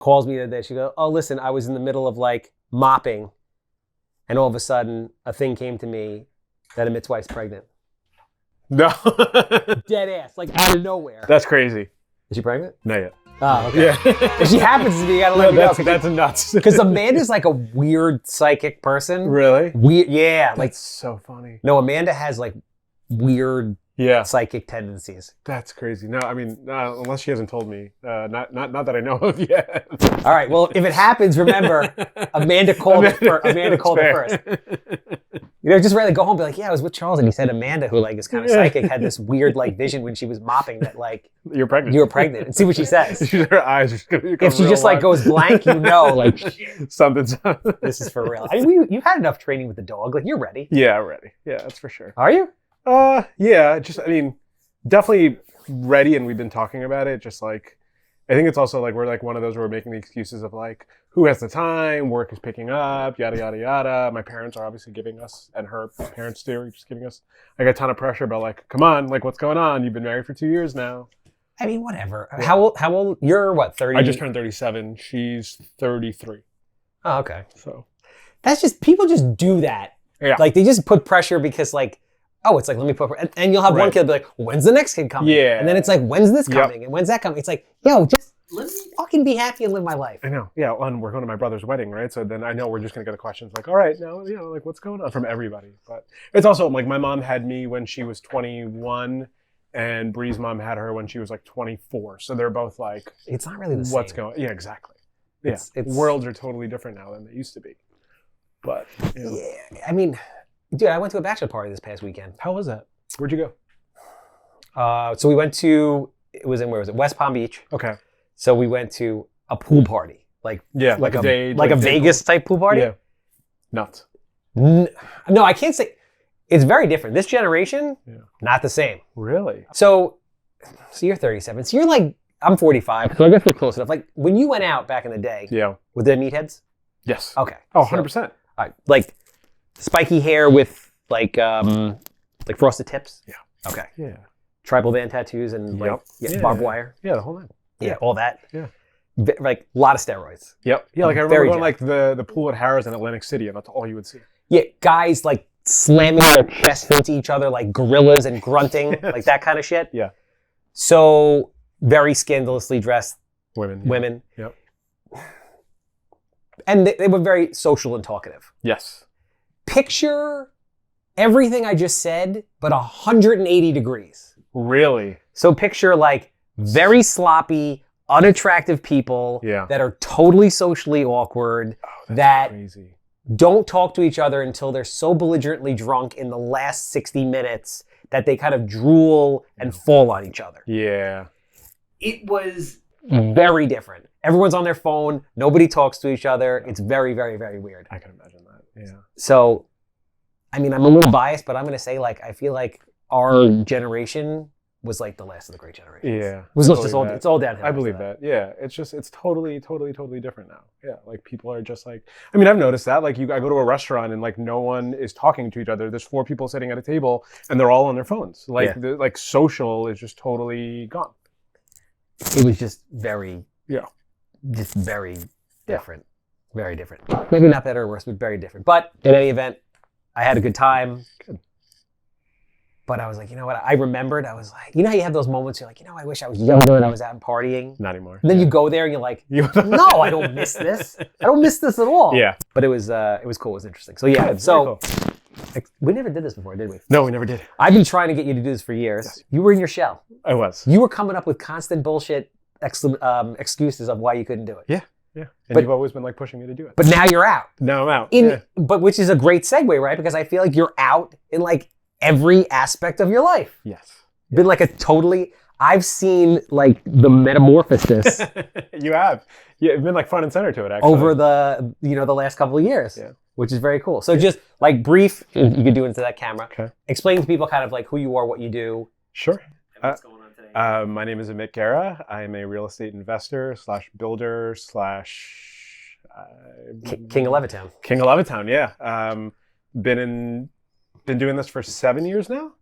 calls me the other day. She goes, "Oh, listen, I was in the middle of like mopping, and all of a sudden, a thing came to me that Amit's wife's pregnant." No. Dead ass, like out of nowhere. That's crazy. Is she pregnant? Not yet. Oh, okay. Yeah. If she happens to be, you gotta let me know. That's nuts. Because Amanda's like a weird psychic person. Really? Weird, yeah. That's so funny. No, Amanda has like weird psychic tendencies. That's crazy. No, I mean, unless she hasn't told me. Not that I know of yet. All right. Well, if it happens, remember, Amanda called it first. You know, just rather go home and be like, yeah, I was with Charles and he said Amanda, who like is kind of psychic, had this weird like vision when she was mopping that like you're pregnant. You were pregnant, and see what she says. Her eyes are just gonna if she just like goes blank, you know, like something's this is for real. I mean, you've had enough training with the dog, like you're ready. Yeah, ready. Yeah, that's for sure. Are you? Yeah. Just, I mean, definitely ready, and we've been talking about it. Just like, I think it's also like we're like one of those where we're making the excuses of like, who has the time? Work is picking up, yada, yada, yada. My parents are obviously giving us, and her parents too, just giving us like a ton of pressure about like, come on, like what's going on? You've been married for 2 years now. I mean, whatever. Yeah. How old? You're what, 30? I just turned 37. She's 33. Oh, okay. So. That's just, people just do that. Yeah. Like they just put pressure because like, oh, it's like, let me put, and you'll have one kid be like, when's the next kid coming? Yeah. And then it's like, when's this coming? And when's that coming? It's like, yo, just let me fucking be happy and live my life. I know. Yeah. And we're going to my brother's wedding, right? So then I know we're just going to get a question like, all right, now, you know, like what's going on from everybody. But it's also like my mom had me when she was 21 and Bree's mom had her when she was like 24. So they're both like, it's not really the same. What's going on? Yeah, exactly. Yeah. It's, worlds are totally different now than they used to be. But, you know. Yeah. I mean, dude, I went to a bachelor party this past weekend. How was that? Where'd you go? So we went to, where was it? West Palm Beach. Okay. So we went to a pool party. Like a day. Like a Vegas type pool party? Yeah. Nuts. No, I can't say. It's very different. This generation, not the same. Really? So you're 37. So you're like, I'm 45. So I guess we're close enough. Like when you went out back in the day. Yeah. With the meatheads? Yes. Okay. Oh, 100%. All right. Like spiky hair with like frosted tips? Yeah. Okay. Yeah. Tribal band tattoos and barbed wire? Yeah, the whole night. Yeah, all that. Yeah. Like a lot of steroids. Yep. Yeah, like I remember going like the pool at Harrah's in Atlantic City and that's all you would see. Yeah, guys like slamming their chests into each other like gorillas and grunting, like that kind of shit. Yeah. So very scandalously dressed women. Yep. And they were very social and talkative. Yes. Picture everything I just said, but 180 degrees. Really? So picture like very sloppy, unattractive people that are totally socially awkward, that crazy. Don't talk to each other until they're so belligerently drunk in the last 60 minutes that they kind of drool and fall on each other. Yeah. It was very different. Everyone's on their phone. Nobody talks to each other. It's very, very, very weird. I can imagine that. Yeah. So, I mean, I'm a little biased, but I'm going to say, like, I feel like our generation was like the last of the great generation. Yeah. It's all downhill. I believe that. Yeah. It's totally different now. Yeah. Like people are just like, I mean, I've noticed that. Like I go to a restaurant and like no one is talking to each other. There's 4 people sitting at a table and they're all on their phones. Like like social is just totally gone. It was just very, just very different. Very different. Maybe not better or worse, but very different. But in any event, I had a good time. Good. But I was like, you know what? I remembered. I was like, you know how you have those moments you're like, you know, I wish I was younger and I was out and partying. Not anymore. And then you go there and you're like, no, I don't miss this. I don't miss this at all. Yeah. But it was cool. It was interesting. So yeah. So we never did this before, did we? No, we never did. I've been trying to get you to do this for years. Yes. You were in your shell. I was. You were coming up with constant bullshit excuses of why you couldn't do it. Yeah. Yeah. And you've always been like pushing me to do it. But now you're out. Now I'm out. But which is a great segue, right? Because I feel like you're out in like every aspect of your life. Yes. Been like I've seen like the metamorphosis. You have. Yeah, it's been like front and center to it actually. Over the last couple of years. Yeah. Which is very cool. So just like brief, you could do into that camera. Okay. Explain to people kind of like who you are, what you do. Sure. And what's going on today? My name is Amit Gera. I am a real estate investor / builder / King of Levittown. King of Levittown, yeah. Been doing this for 7 years now.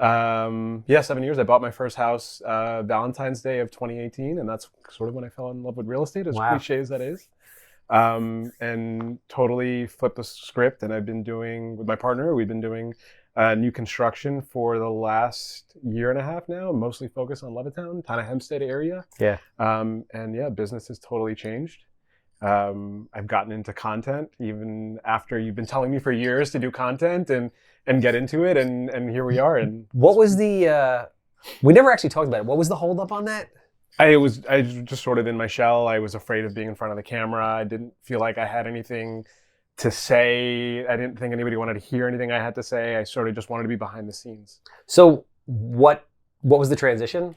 Yeah, 7 years. I bought my first house Valentine's Day of 2018, and that's sort of when I fell in love with real estate, as Wow. cliche as that is. And totally flipped the script. And I've been doing, with my partner, we've been doing new construction for the last year and a half now, mostly focused on Levittown, kind of Hempstead area. Yeah. And yeah, business has totally changed. I've gotten into content even after you've been telling me for years to do content and get into it, and here we are. And What was the, we never actually talked about it. What was the holdup on that? I was just sort of in my shell. I was afraid of being in front of the camera. I didn't feel like I had anything to say. I didn't think anybody wanted to hear anything I had to say. I sort of just wanted to be behind the scenes. So what was the transition?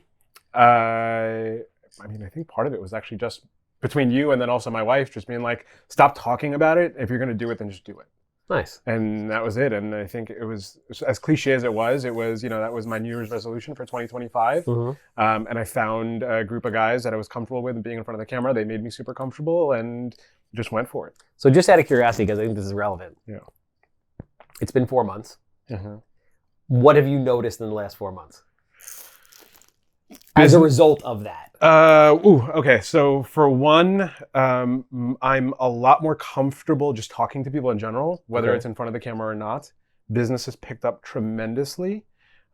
I mean, I think part of it was actually just between you and then also my wife just being like, stop talking about it. If you're going to do it, then just do it. Nice. And that was it. And I think it was, as cliche as it was, that was my New Year's resolution for 2025. Mm-hmm. And I found a group of guys that I was comfortable with being in front of the camera. They made me super comfortable and just went for it. So just out of curiosity, because I think this is relevant. Yeah. It's been 4 months. Mm-hmm. What have you noticed in the last 4 months as a result of that? Okay. So for one, I'm a lot more comfortable just talking to people in general, whether it's in front of the camera or not. Business has picked up tremendously.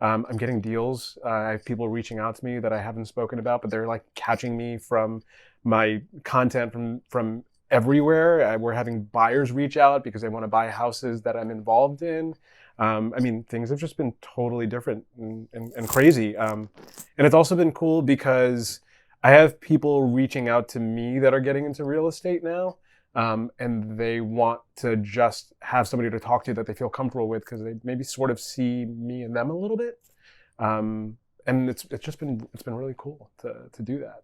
I'm getting deals. I have people reaching out to me that I haven't spoken about, but they're like catching me from my content from everywhere. We're having buyers reach out because they want to buy houses that I'm involved in. I mean, things have just been totally different and crazy. And it's also been cool because I have people reaching out to me that are getting into real estate now. And they want to just have somebody to talk to that they feel comfortable with because they maybe sort of see me and them a little bit. And it's been really cool to do that.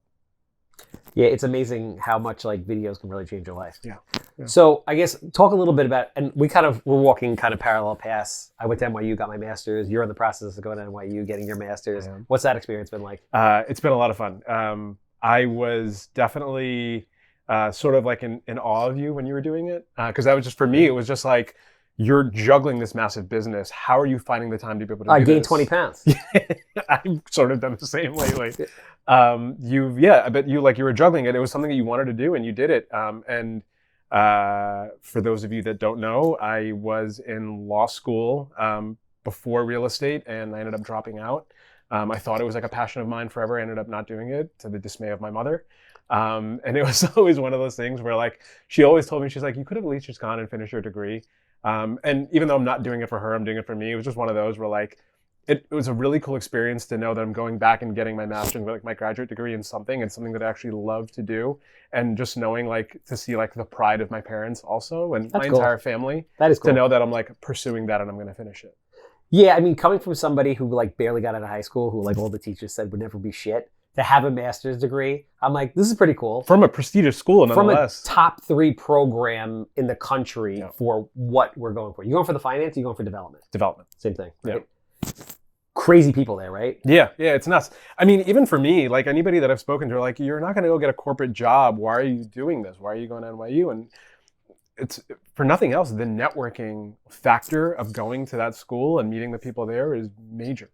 Yeah, it's amazing how much like videos can really change your life. Yeah. So I guess talk a little bit about, and we're walking kind of parallel paths. I went to NYU, got my master's. You're in the process of going to NYU, getting your master's. Yeah. What's that experience been like? It's been a lot of fun. I was definitely sort of like in awe of you when you were doing it. Because that was just, for me, it was just like, you're juggling this massive business. How are you finding the time to be able to do this? I gained 20 pounds. I've sort of done the same lately. But you were juggling it. It was something that you wanted to do and you did it. And for those of you that don't know, I was in law school before real estate and I ended up dropping out. I thought it was like a passion of mine forever. I ended up not doing it to the dismay of my mother. And it was always one of those things where like, she always told me, she's like, you could have at least just gone and finished your degree. And even though I'm not doing it for her, I'm doing it for me. It was just one of those where like, it was a really cool experience to know that I'm going back and getting my master's, like my graduate degree in something, and something that I actually love to do. And just knowing like, to see like the pride of my parents also, and my entire family. That is cool. To know that I'm like pursuing that and I'm going to finish it. Yeah, I mean, coming from somebody who like barely got out of high school, who like all the teachers said would never be shit, to have a master's degree, I'm like, this is pretty cool. From a prestigious school, nonetheless. From a top 3 program in the country for what we're going for. You going for the finance, or you going for development? Development. Same thing, right? Yeah. Crazy people there, right? Yeah, it's nuts. I mean, even for me, like anybody that I've spoken to, are like, you're not going to go get a corporate job. Why are you doing this? Why are you going to NYU? And it's, for nothing else, the networking factor of going to that school and meeting the people there is major.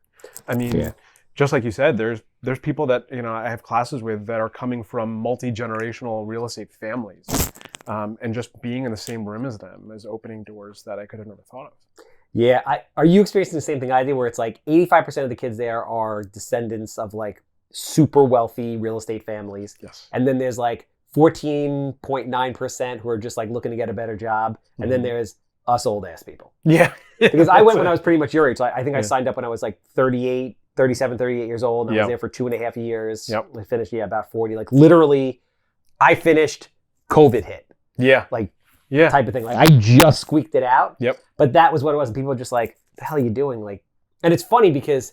I mean, just like you said, there's people that, I have classes with that are coming from multi-generational real estate families. And just being in the same room as them is opening doors that I could have never thought of. Yeah. Are you experiencing the same thing I did, where it's like 85% of the kids there are descendants of like super wealthy real estate families? Yes. And then there's like 14.9% who are just like looking to get a better job. And then there's us old ass people. Yeah. Because I went when I was pretty much your age. So I think I signed up when I was like 38 years old. And I was there for 2.5 years. Yep. I finished, about 40. Like literally, I finished, COVID hit. Yeah. Like, type of thing. Like I just squeaked it out. Yep. But that was what it was. And people were just like, what the hell are you doing? Like, and it's funny because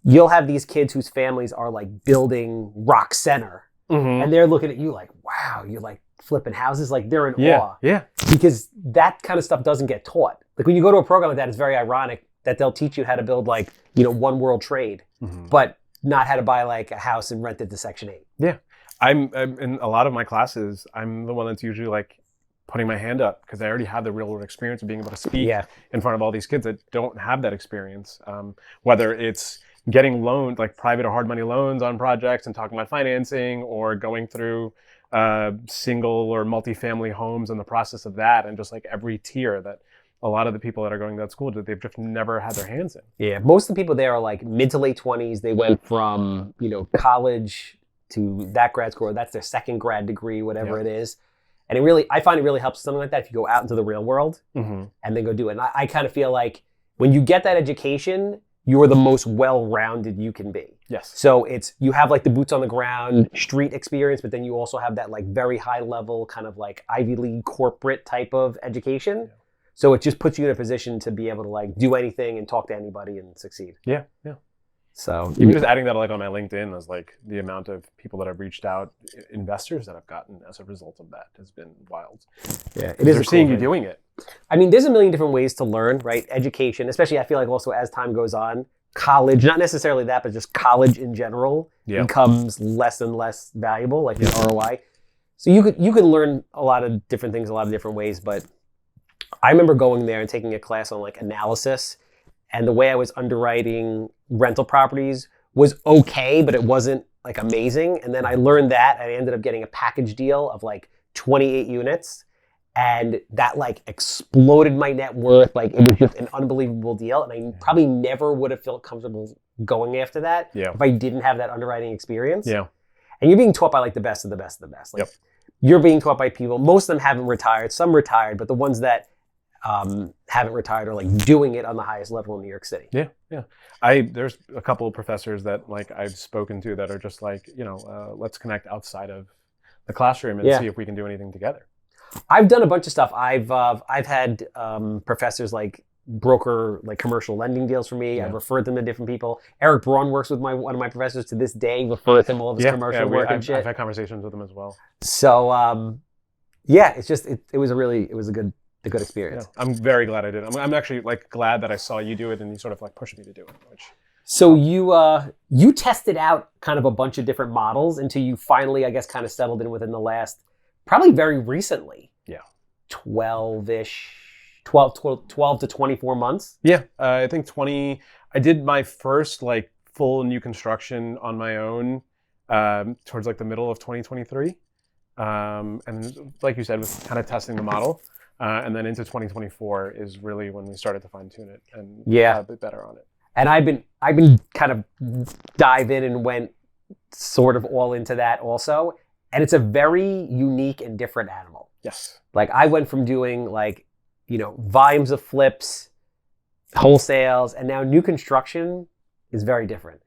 you'll have these kids whose families are like building Rock Center. And they're looking at you like, wow, you're like flipping houses. Like they're in awe. Yeah. Because that kind of stuff doesn't get taught. Like when you go to a program like that, it's very ironic that they'll teach you how to build like, one world trade, but not how to buy like a house and rent it to Section 8. Yeah. I'm in a lot of my classes, I'm the one that's usually like putting my hand up because I already have the real world experience of being able to speak in front of all these kids that don't have that experience. Whether it's getting loans, like private or hard money loans on projects and talking about financing, or going through single or multifamily homes and the process of that, and just like every tier that a lot of the people that are going to that school, they've just never had their hands in. Yeah, most of the people there are like mid to late 20s. They went from, college to that grad school, or that's their second grad degree, whatever it is. And I find it really helps something like that if you go out into the real world and then go do it. And I kind of feel like when you get that education, you're the most well-rounded you can be. Yes. So you have like the boots on the ground street experience, but then you also have that like very high level kind of like Ivy League corporate type of education. Yeah. So it just puts you in a position to be able to like do anything and talk to anybody and succeed. Yeah. So even just adding that like on my LinkedIn is like the amount of people that I've reached out, investors that I've gotten as a result of that has been wild. Yeah, it is. They're seeing you doing it. I mean, there's a million different ways to learn, right? Education, especially I feel like also as time goes on, college, not necessarily that, but just college in general becomes less and less valuable, like the ROI. So you could learn a lot of different things, a lot of different ways. But I remember going there and taking a class on like analysis, and the way I was underwriting rental properties was okay, but it wasn't like amazing. And then I learned that, and I ended up getting a package deal of like 28 units. And that like exploded my net worth. Like it was just an unbelievable deal. And I probably never would have felt comfortable going after that if I didn't have that underwriting experience. Yeah. And you're being taught by like the best of the best of the best. Like you're being taught by people, most of them haven't retired, some retired, but the ones that haven't retired are like doing it on the highest level in New York City. Yeah. There's a couple of professors that like I've spoken to that are just like, let's connect outside of the classroom and see if we can do anything together. I've done a bunch of stuff. I've had professors like broker like commercial lending deals for me. I've referred them to different people. Eric Braun works with one of my professors to this day. Refers him all of his commercial work and shit. I've had conversations with him as well. So it's just it was a good experience. Yeah, I'm very glad I did. I'm actually like glad that I saw you do it and you sort of like pushed me to do it. So you tested out kind of a bunch of different models until you finally, I guess, kind of settled in within the last, probably very recently. Yeah. 12 to 24 months. Yeah. I think I did my first like full new construction on my own towards like the middle of 2023. And like you said, was kind of testing the model. And then into 2024 is really when we started to fine tune it and a bit better on it. And I've been kind of dive in and went sort of all into that also. And it's a very unique and different animal. Yes. Like I went from doing like, volumes of flips, wholesales, and now new construction is very different.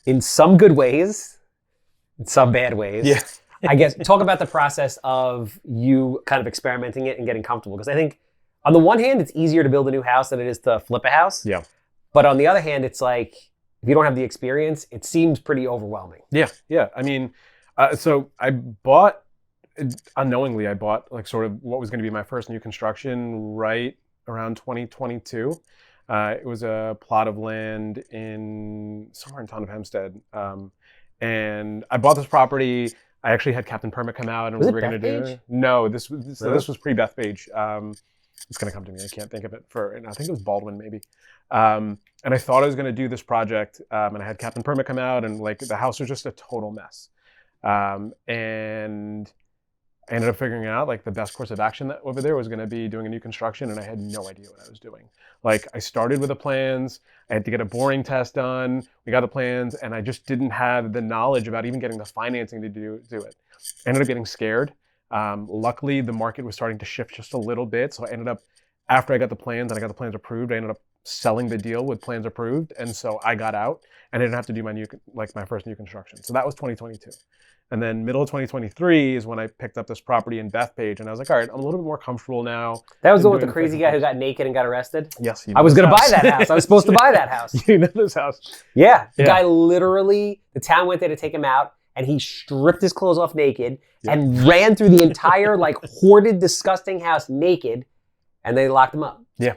In some good ways, in some bad ways. Yeah. I guess talk about the process of you kind of experimenting it and getting comfortable. Because I think on the one hand, it's easier to build a new house than it is to flip a house. Yeah. But on the other hand, it's like, if you don't have the experience, it seems pretty overwhelming. Yeah. I mean, so unknowingly, I bought like sort of what was going to be my first new construction right around 2022. It was a plot of land somewhere in town of Hempstead. And I bought this property. I actually had Captain Permit come out and was we were going to do. No, this was pre-Bethpage. It's going to come to me. I can't think of it I think it was Baldwin maybe. And I thought I was going to do this project. And I had Captain Permit come out and like the house was just a total mess. And I ended up figuring out like the best course of action over there was going to be doing a new construction, and I had no idea what I was doing. Like I started with the plans, I had to get a boring test done, we got the plans, and I just didn't have the knowledge about even getting the financing to do it. I ended up getting scared. Luckily, the market was starting to shift just a little bit, so I ended up, after I got the plans and I got the plans approved, I ended up selling the deal with plans approved, and so I got out and I didn't have to do my first new construction. So that was 2022. And then middle of 2023 is when I picked up this property in Bethpage, and I was like, all right, I'm a little bit more comfortable now. That was the one with the crazy guy who got naked and got arrested? Yes. I was going to buy that house. I was supposed to buy that house. You know this house? Yeah. The guy literally, the town went there to take him out, and he stripped his clothes off naked and ran through the entire like hoarded, disgusting house naked, and they locked him up. Yeah.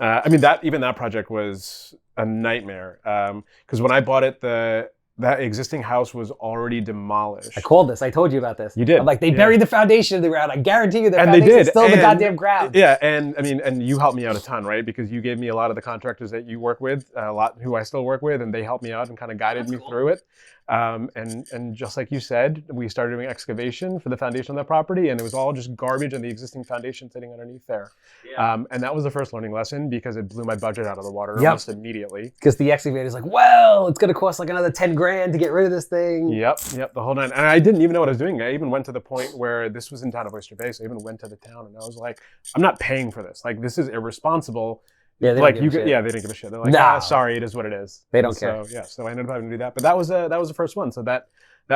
I mean, that project was a nightmare. Because when I bought it, the that existing house was already demolished. I called this. I told you about this. You did. I'm like, they buried the foundation in the ground. I guarantee you the foundation they did. is still in the goddamn ground. Yeah, and I mean, and you helped me out a ton, right? Because you gave me a lot of the contractors that you work with, a lot who I still work with, and they helped me out and kind of guided me through it. And just like you said, we started doing excavation for the foundation of that property, and it was all just garbage and the existing foundation sitting underneath there. Yeah. And that was the first learning lesson because it blew my budget out of the water almost immediately. Because the excavator's like, well, it's going to cost like another 10 grand to get rid of this thing. Yep, the whole nine. And I didn't even know what I was doing. I even went to the point where this was in town of Oyster Bay, so I even went to the town and I was like, I'm not paying for this. Like, this is irresponsible. Yeah, they didn't give a shit. They're like, sorry, it is what it is. They don't care. So I ended up having to do that. But that was the first one. So that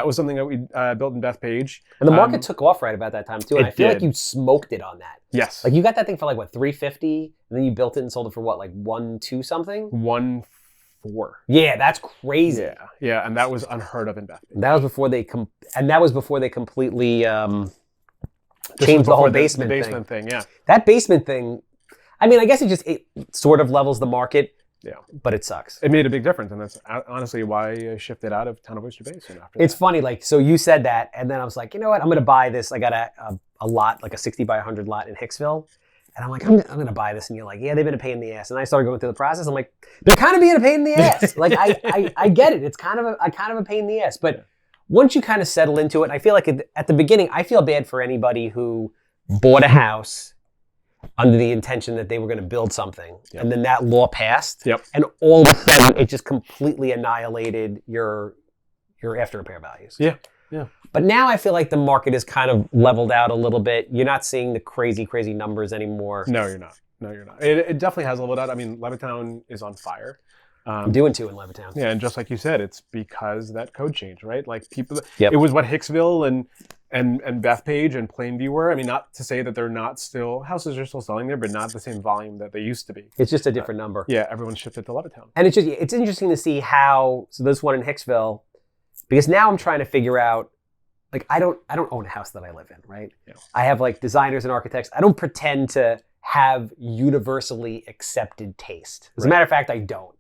was something that we built in Bethpage. And the market took off right about that time too. And I feel like you smoked it on that. Yes. Like you got that thing for like what, $350, and then you built it and sold it for what, like 1.2 something? 1.4. Yeah, that's crazy. Yeah, and that was unheard of in Bethpage. That was before they completely changed the whole basement thing. Yeah. That basement thing. I mean, I guess it sort of levels the market. Yeah, but it sucks. It made a big difference, and that's honestly why I shifted out of town of Oyster Bay soon after. It's funny, like, so you said that, and then I was like, you know what? I'm going to buy this. I got a lot, like a 60 by 100 lot in Hicksville, and I'm like, I'm going to buy this, and you're like, yeah, they've been a pain in the ass. And I started going through the process. I'm like, they're kind of being a pain in the ass. Like, I get it. It's kind of a pain in the ass, but once you kind of settle into it, I feel like at the beginning, I feel bad for anybody who bought a house under the intention that they were going to build something. Yep. And then that law passed. Yep. And all of a sudden, it just completely annihilated your after repair values. Yeah. But now I feel like the market is kind of leveled out a little bit. You're not seeing the crazy numbers anymore. No, you're not. It definitely has leveled out. I mean, Levittown is on fire. I'm doing two in Levittown. Yeah, and just like you said, it's because that code change, right? Like people, it was what Hicksville and Bethpage and Plainview were. I mean, not to say that they're not still, houses are still selling there, but not the same volume that they used to be. It's just a different number. Yeah, everyone shifted to Levittown. And it's interesting to see how, so this one in Hicksville, because now I'm trying to figure out, like, I don't own a house that I live in, right? Yeah. I have like designers and architects. I don't pretend to have universally accepted taste. As a matter of fact, I don't.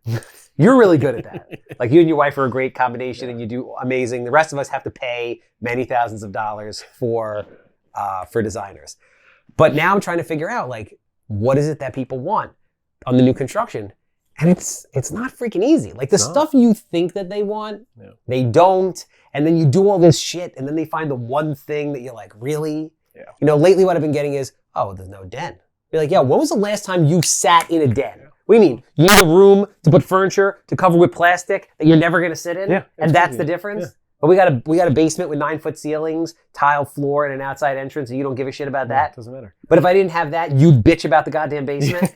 You're really good at that. Like you and your wife are a great combination and you do amazing. The rest of us have to pay many thousands of dollars for designers. But now I'm trying to figure out, like, what is it that people want on the new construction? And it's not freaking easy. Like the stuff you think that they want, they don't. And then you do all this shit and then they find the one thing that you're like, really? Yeah. You know, lately what I've been getting is, oh, there's no den. You're like, yeah, when was the last time you sat in a den? What do you mean? You need a room to put furniture to cover with plastic that you're never going to sit in? Yeah, and that's the difference? Yeah. But we got a basement with 9-foot ceilings, tiled floor, and an outside entrance, and you don't give a shit about that? Doesn't matter. But if I didn't have that, you'd bitch about the goddamn basement?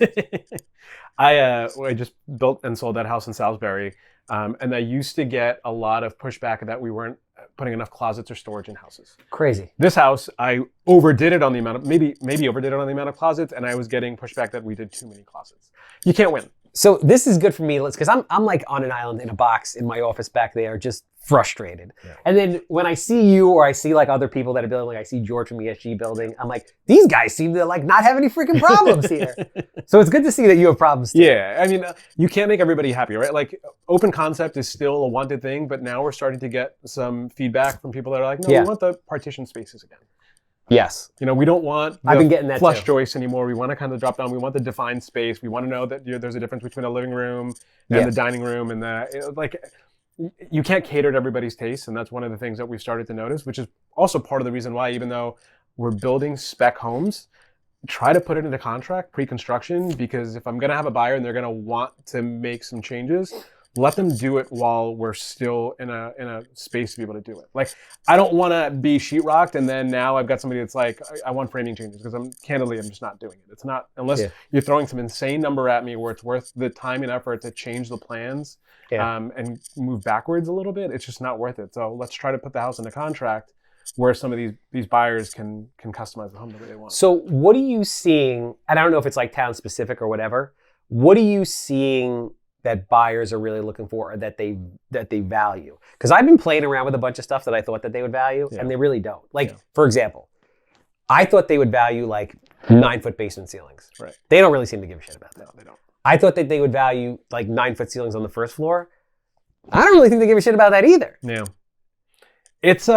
I just built and sold that house in Salisbury, and I used to get a lot of pushback that we weren't putting enough closets or storage in houses. Crazy. This house, I overdid it on the amount of, maybe overdid it on the amount of closets, and I was getting pushback that we did too many closets. You can't win. So this is good for me, because I'm like on an island in a box in my office back there, just frustrated. Yeah. And then when I see you or I see like other people that are building, like I see George from ESG building, I'm like, these guys seem to like not have any freaking problems here. So it's good to see that you have problems too. Yeah, I mean, you can't make everybody happy, right? Like open concept is still a wanted thing, but now we're starting to get some feedback from people that are like, no, we want the partition spaces again. Yes. You know, we don't want I've been getting that flush joists anymore. We want to kind of drop down. We want the defined space. We want to know that there's a difference between a living room and the dining room and you can't cater to everybody's taste. And that's one of the things that we've started to notice, which is also part of the reason why, even though we're building spec homes, try to put it into contract pre-construction, because if I'm going to have a buyer and they're going to want to make some changes, let them do it while we're still in a space to be able to do it. Like, I don't want to be sheetrocked and then now I've got somebody that's like, I want framing changes, because I'm just not doing it. It's not, unless you're throwing some insane number at me where it's worth the time and effort to change the plans and move backwards a little bit. It's just not worth it. So let's try to put the house into contract where some of these buyers can customize the home the way they want. So what are you seeing, and I don't know if it's like town specific or whatever, what are you seeing that buyers are really looking for or that they value? Because I've been playing around with a bunch of stuff that I thought that they would value and they really don't. Like, for example, I thought they would value like 9-foot basement ceilings. Right. They don't really seem to give a shit about that. No, they don't. I thought that they would value like 9-foot ceilings on the first floor. I don't really think they give a shit about that either. Yeah. It's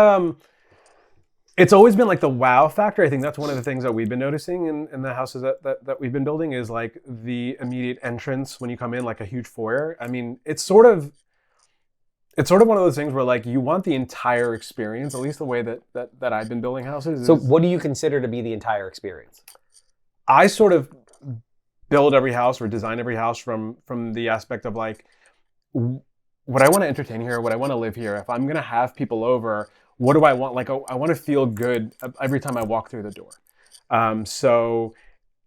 always been like the wow factor. I think that's one of the things that we've been noticing in the houses that we've been building is like the immediate entrance when you come in, like a huge foyer. I mean, it's sort of one of those things where like you want the entire experience, at least the way that I've been building houses. So what do you consider to be the entire experience? I sort of build every house or design every house from the aspect of like, what I want to entertain here, what I want to live here. If I'm going to have people over, what do I want? Like, I want to feel good every time I walk through the door. So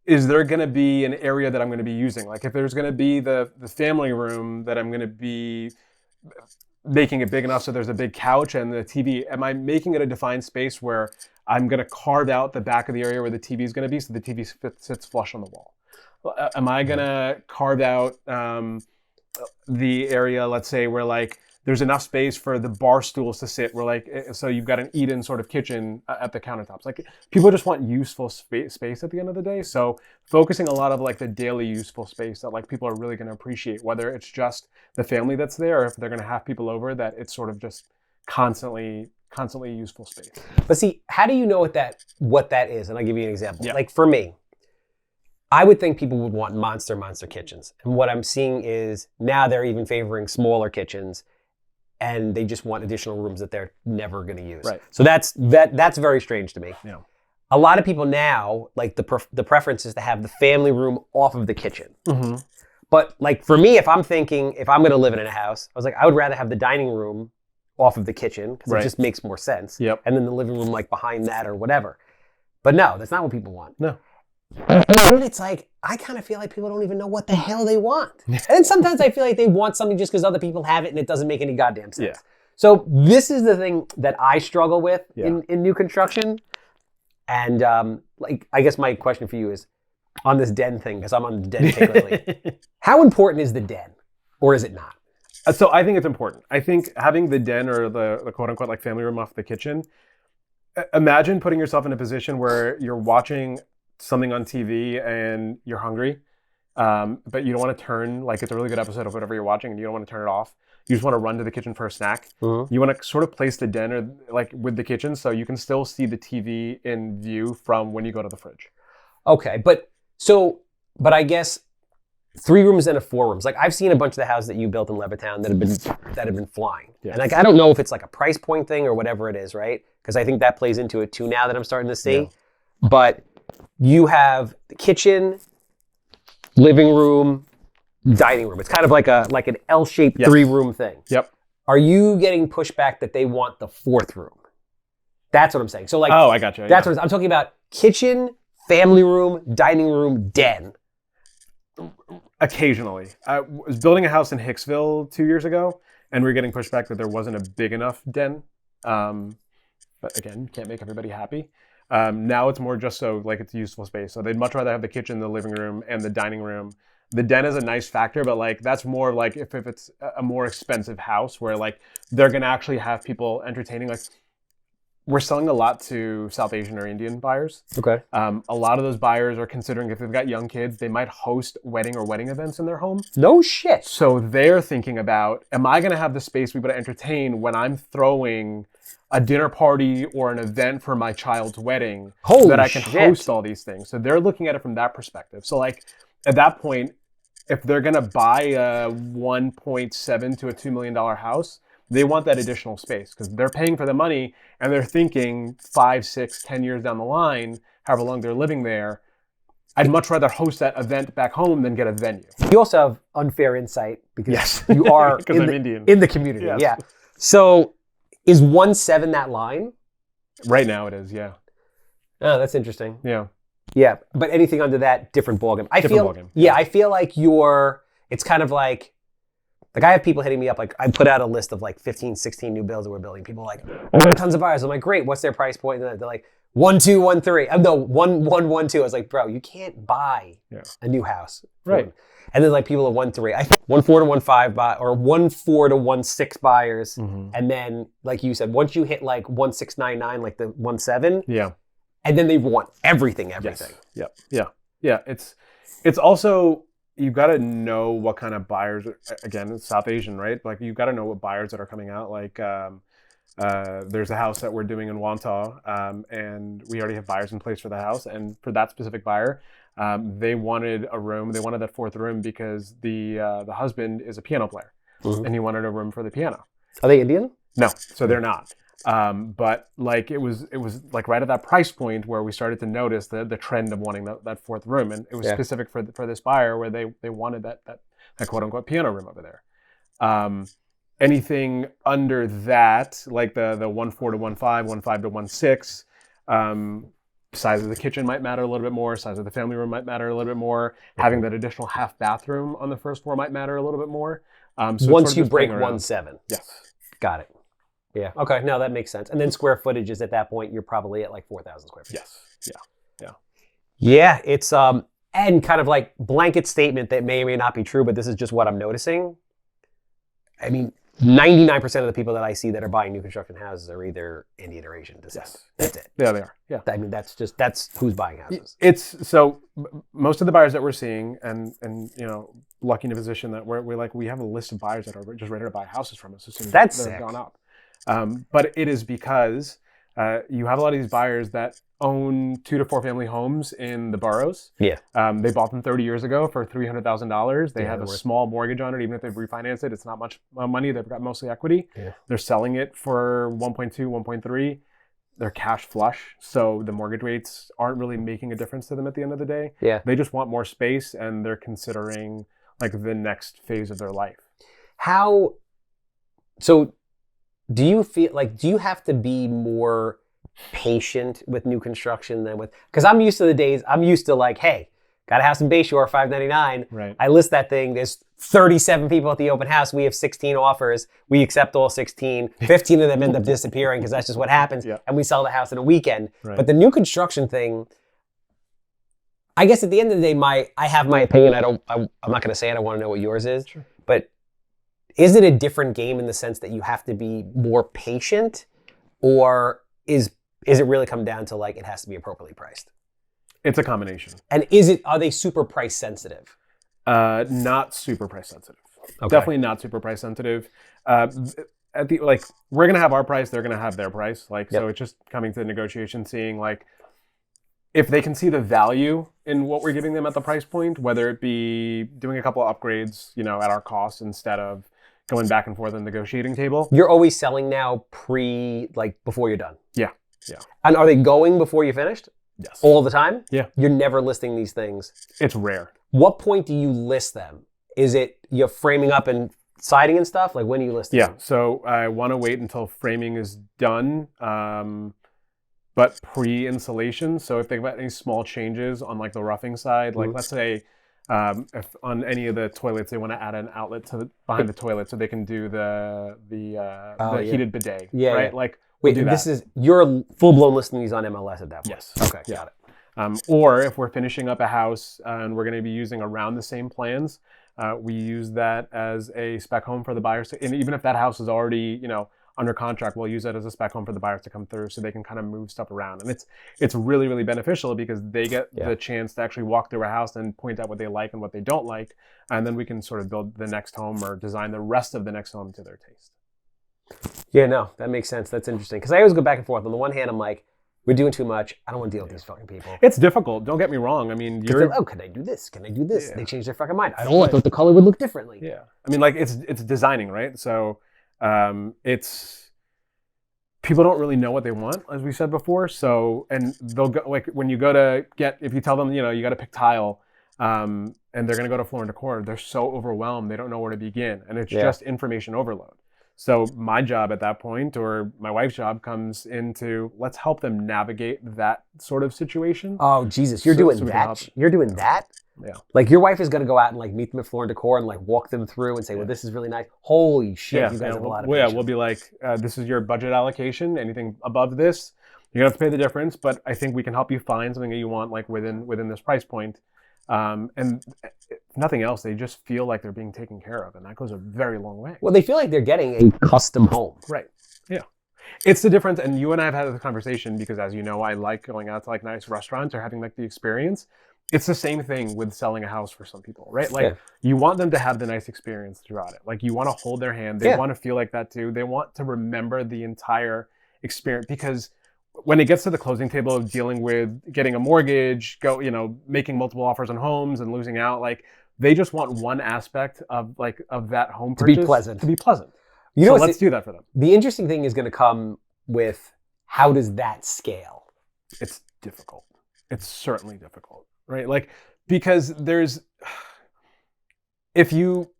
is there going to be an area that I'm going to be using? Like if there's going to be the family room that I'm going to be making it big enough so there's a big couch and the TV, am I making it a defined space where I'm going to carve out the back of the area where the TV is going to be so the TV sits flush on the wall? Am I going to carve out the area, let's say, where like there's enough space for the bar stools to sit, where like, so you've got an eat-in sort of kitchen at the countertops. Like people just want useful space at the end of the day. So focusing a lot of like the daily useful space that like people are really going to appreciate, whether it's just the family that's there or if they're going to have people over, that it's sort of just constantly useful space. But see, how do you know what that is? And I'll give you an example. Yeah. Like for me, I would think people would want monster kitchens. And what I'm seeing is now they're even favoring smaller kitchens and they just want additional rooms that they're never going to use. Right. So that's very strange to me. Yeah. A lot of people now, like the preference is to have the family room off of the kitchen. Mm-hmm. But like for me, if I'm thinking, if I'm going to live in a house, I was like, I would rather have the dining room off of the kitchen because Right. it just makes more sense. Yep. And then the living room like behind that or whatever. But no, that's not what people want. No. And it's like, I kind of feel like people don't even know what the hell they want. And then sometimes I feel like they want something just because other people have it and it doesn't make any goddamn sense. Yeah. So this is the thing that I struggle with Yeah. in new construction. And like, I guess my question for you is on this den thing, because I'm on the den kick lately. How important is the den or is it not? So I think it's important. I think having the den or the quote unquote like family room off the kitchen, imagine putting yourself in a position where you're watching something on TV and you're hungry, but you don't want to turn, like it's a really good episode of whatever you're watching and you don't want to turn it off. You just want to run to the kitchen for a snack. Mm-hmm. You want to sort of place the den or like with the kitchen so you can still see the TV in view from when you go to the fridge. Okay, but I guess 3 rooms and a 4 rooms. Like I've seen a bunch of the houses that you built in Levittown that have been flying. Yeah. And like I don't know if it's like a price point thing or whatever it is, right? Because I think that plays into it too now that I'm starting to see. Yeah. But you have the kitchen, living room, dining room. It's kind of like an L-shaped 3-room thing. Yep. Are you getting pushback that they want the 4th room? That's what I'm saying. So like, oh, I got you. That's what I'm talking about. Kitchen, family room, dining room, den. Occasionally. I was building a house in Hicksville 2 years ago, and we were getting pushback that there wasn't a big enough den. But again, you can't make everybody happy. Now it's more just so like it's a useful space. So they'd much rather have the kitchen, the living room, and the dining room. The den is a nice factor, but like that's more like if it's a more expensive house where like they're gonna actually have people entertaining. Like we're selling a lot to South Asian or Indian buyers. Okay. A lot of those buyers are considering if they've got young kids, they might host wedding events in their home. No shit. So they're thinking about, am I going to have the space to be able to entertain when I'm throwing a dinner party or an event for my child's wedding that I can host all these things? So they're looking at it from that perspective. So like at that point, if they're going to buy a 1.7 to a $2 million house, they want that additional space because they're paying for the money and they're thinking 5, 6, 10 years down the line, however long they're living there, I'd much rather host that event back home than get a venue. You also have unfair insight because you are Indian. in the community. Yes. Yeah. So is 1.7 that line? Right now it is, yeah. Oh, that's interesting. Yeah. Yeah, but anything under that, different ballgame. I feel like it's kind of like I have people hitting me up, like I put out a list of like 15, 16 new builds that we're building. People are like, oh, tons of buyers. I'm like, great, what's their price point? And they're like, 1, 2, 1, 3. No, 1, 1, 1, 2. I was like, bro, you can't buy a new house. Right. And then like people are 1, 3. I think 1, 4 to 1, 5 or 1, 4 to 1, 6 buyers. Mm-hmm. And then like you said, once you hit like 1, 6, 9, 9, like the 1, 7. Yeah. And then they want everything. Yes. Yeah. It's also you've got to know what kind of buyers. Again, it's South Asian, right? Like you've got to know what buyers that are coming out. Like there's a house that we're doing in Wantagh, and we already have buyers in place for the house. And for that specific buyer, they wanted a room. They wanted that fourth room because the husband is a piano player, and he wanted a room for the piano. Are they Indian? No, so they're not. But like it was like right at that price point where we started to notice the trend of wanting that fourth room, and it was specific for this buyer where they wanted that quote unquote piano room over there. Anything under that, like the 1.4 to 1.5, 1.5 to 1.6, size of the kitchen might matter a little bit more. Size of the family room might matter a little bit more. Having that additional half bathroom on the first floor might matter a little bit more. So once you break 1.7. Yes. Got it. Yeah. Okay. No, that makes sense. And then square footage is at that point, you're probably at like 4,000 square feet. Yes. Yeah. Yeah. It's, and kind of like blanket statement that may or may not be true, but this is just what I'm noticing. I mean, 99% of the people that I see that are buying new construction houses are either Indian or Asian descent. Yes. That's it. Yeah, they are. Yeah. I mean, that's who's buying houses. It's so most of the buyers that we're seeing, and lucky in a position that we have a list of buyers that are just ready to buy houses from us as soon as they've gone up. But it is because you have a lot of these buyers that own 2 to 4 family homes in the boroughs. Yeah. They bought them 30 years ago for $300,000. They have a small mortgage on it. Even if they've refinanced it, it's not much money. They've got mostly equity. Yeah. They're selling it for 1.2, 1.3. They're cash flush. So the mortgage rates aren't really making a difference to them at the end of the day. Yeah. They just want more space, and they're considering like the next phase of their life. So do you feel like, do you have to be more patient with new construction than with, because I'm used to like, hey, got a house in Bayshore, $599. Right. I list that thing. There's 37 people at the open house. We have 16 offers. We accept all 16. 15 of them end up disappearing because that's just what happens. Yeah. And we sell the house in a weekend. Right. But the new construction thing, I guess at the end of the day, I have my opinion. I'm not going to say it. I want to know what yours is. Sure. But is it a different game in the sense that you have to be more patient, or is it really come down to like it has to be appropriately priced? It's a combination. And are they super price sensitive? Not super price sensitive. Okay. Definitely not super price sensitive. We're gonna have our price, they're gonna have their price. So it's just coming to the negotiation, seeing like if they can see the value in what we're giving them at the price point, whether it be doing a couple of upgrades, at our cost instead of going back and forth on the negotiating table. You're always selling now before you're done. Yeah. And are they going before you finished? Yes. All the time? Yeah. You're never listing these things. It's rare. What point do you list them? Is it you're framing up and siding and stuff? Like when do you list them? Yeah. So I want to wait until framing is done, but pre-installation. So if they've got any small changes on like the roughing side, like let's say if on any of the toilets they want to add an outlet behind the toilet so they can do the heated bidet. Yeah. Right. Yeah. Like wait, you're full blown listing these on MLS at that point. Yes. Okay. Yeah. Got it. Or if we're finishing up a house and we're going to be using around the same plans, we use that as a spec home for the buyers. And even if that house is already, under contract, we'll use that as a spec home for the buyers to come through so they can kind of move stuff around. And it's really, really beneficial because they get the chance to actually walk through a house and point out what they like and what they don't like. And then we can sort of build the next home or design the rest of the next home to their taste. Yeah, no, that makes sense. That's interesting. Because I always go back and forth. On the one hand, I'm like, we're doing too much. I don't want to deal with these fucking people. It's difficult. Don't get me wrong. I mean, can I do this? Can I do this? Yeah. They change their fucking mind. I thought the color would look differently. Yeah. I mean, like it's designing, right? So it's people don't really know what they want, as we said before. So, and they'll go like when you go to if you tell them, you got to pick tile, and they're going to go to floor and decor, they're so overwhelmed. They don't know where to begin. And it's just information overload. So my job at that point, or my wife's job, comes into let's help them navigate that sort of situation. Oh Jesus, you're doing that? You're doing that? Yeah. Like your wife is going to go out and like meet them at floor and decor and like walk them through and say, well, this is really nice. Holy shit, you guys have a lot of patience. We'll be like, this is your budget allocation. Anything above this, you're gonna have to pay the difference. But I think we can help you find something that you want like within this price point. And if nothing else, they just feel like they're being taken care of, and that goes a very long way. Well, they feel like they're getting a custom home. Right. Yeah. It's the difference, and you and I have had this conversation because, as you know, I like going out to like nice restaurants or having like the experience. it's the same thing with selling a house for some people, right? Like you want them to have the nice experience throughout it. Like you want to hold their hand. They want to feel like that too. They want to remember the entire experience, because when it gets to the closing table of dealing with getting a mortgage, making multiple offers on homes and losing out, like they just want one aspect of that home purchase to be pleasant. So let's do that for them. The interesting thing is going to come with, how does that scale? It's difficult. It's certainly difficult, right? Like, because if you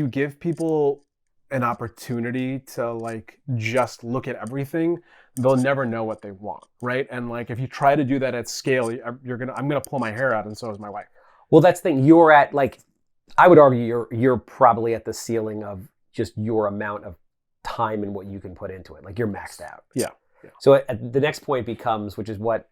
give people an opportunity to like just look at everything, they'll never know what they want, right? And like if you try to do that at scale, I'm gonna pull my hair out, and so is my wife. Well, that's the thing. You're at, like, I would argue you're probably at the ceiling of just your amount of time and what you can put into it. Like you're maxed out. Yeah. So the next point becomes, which is what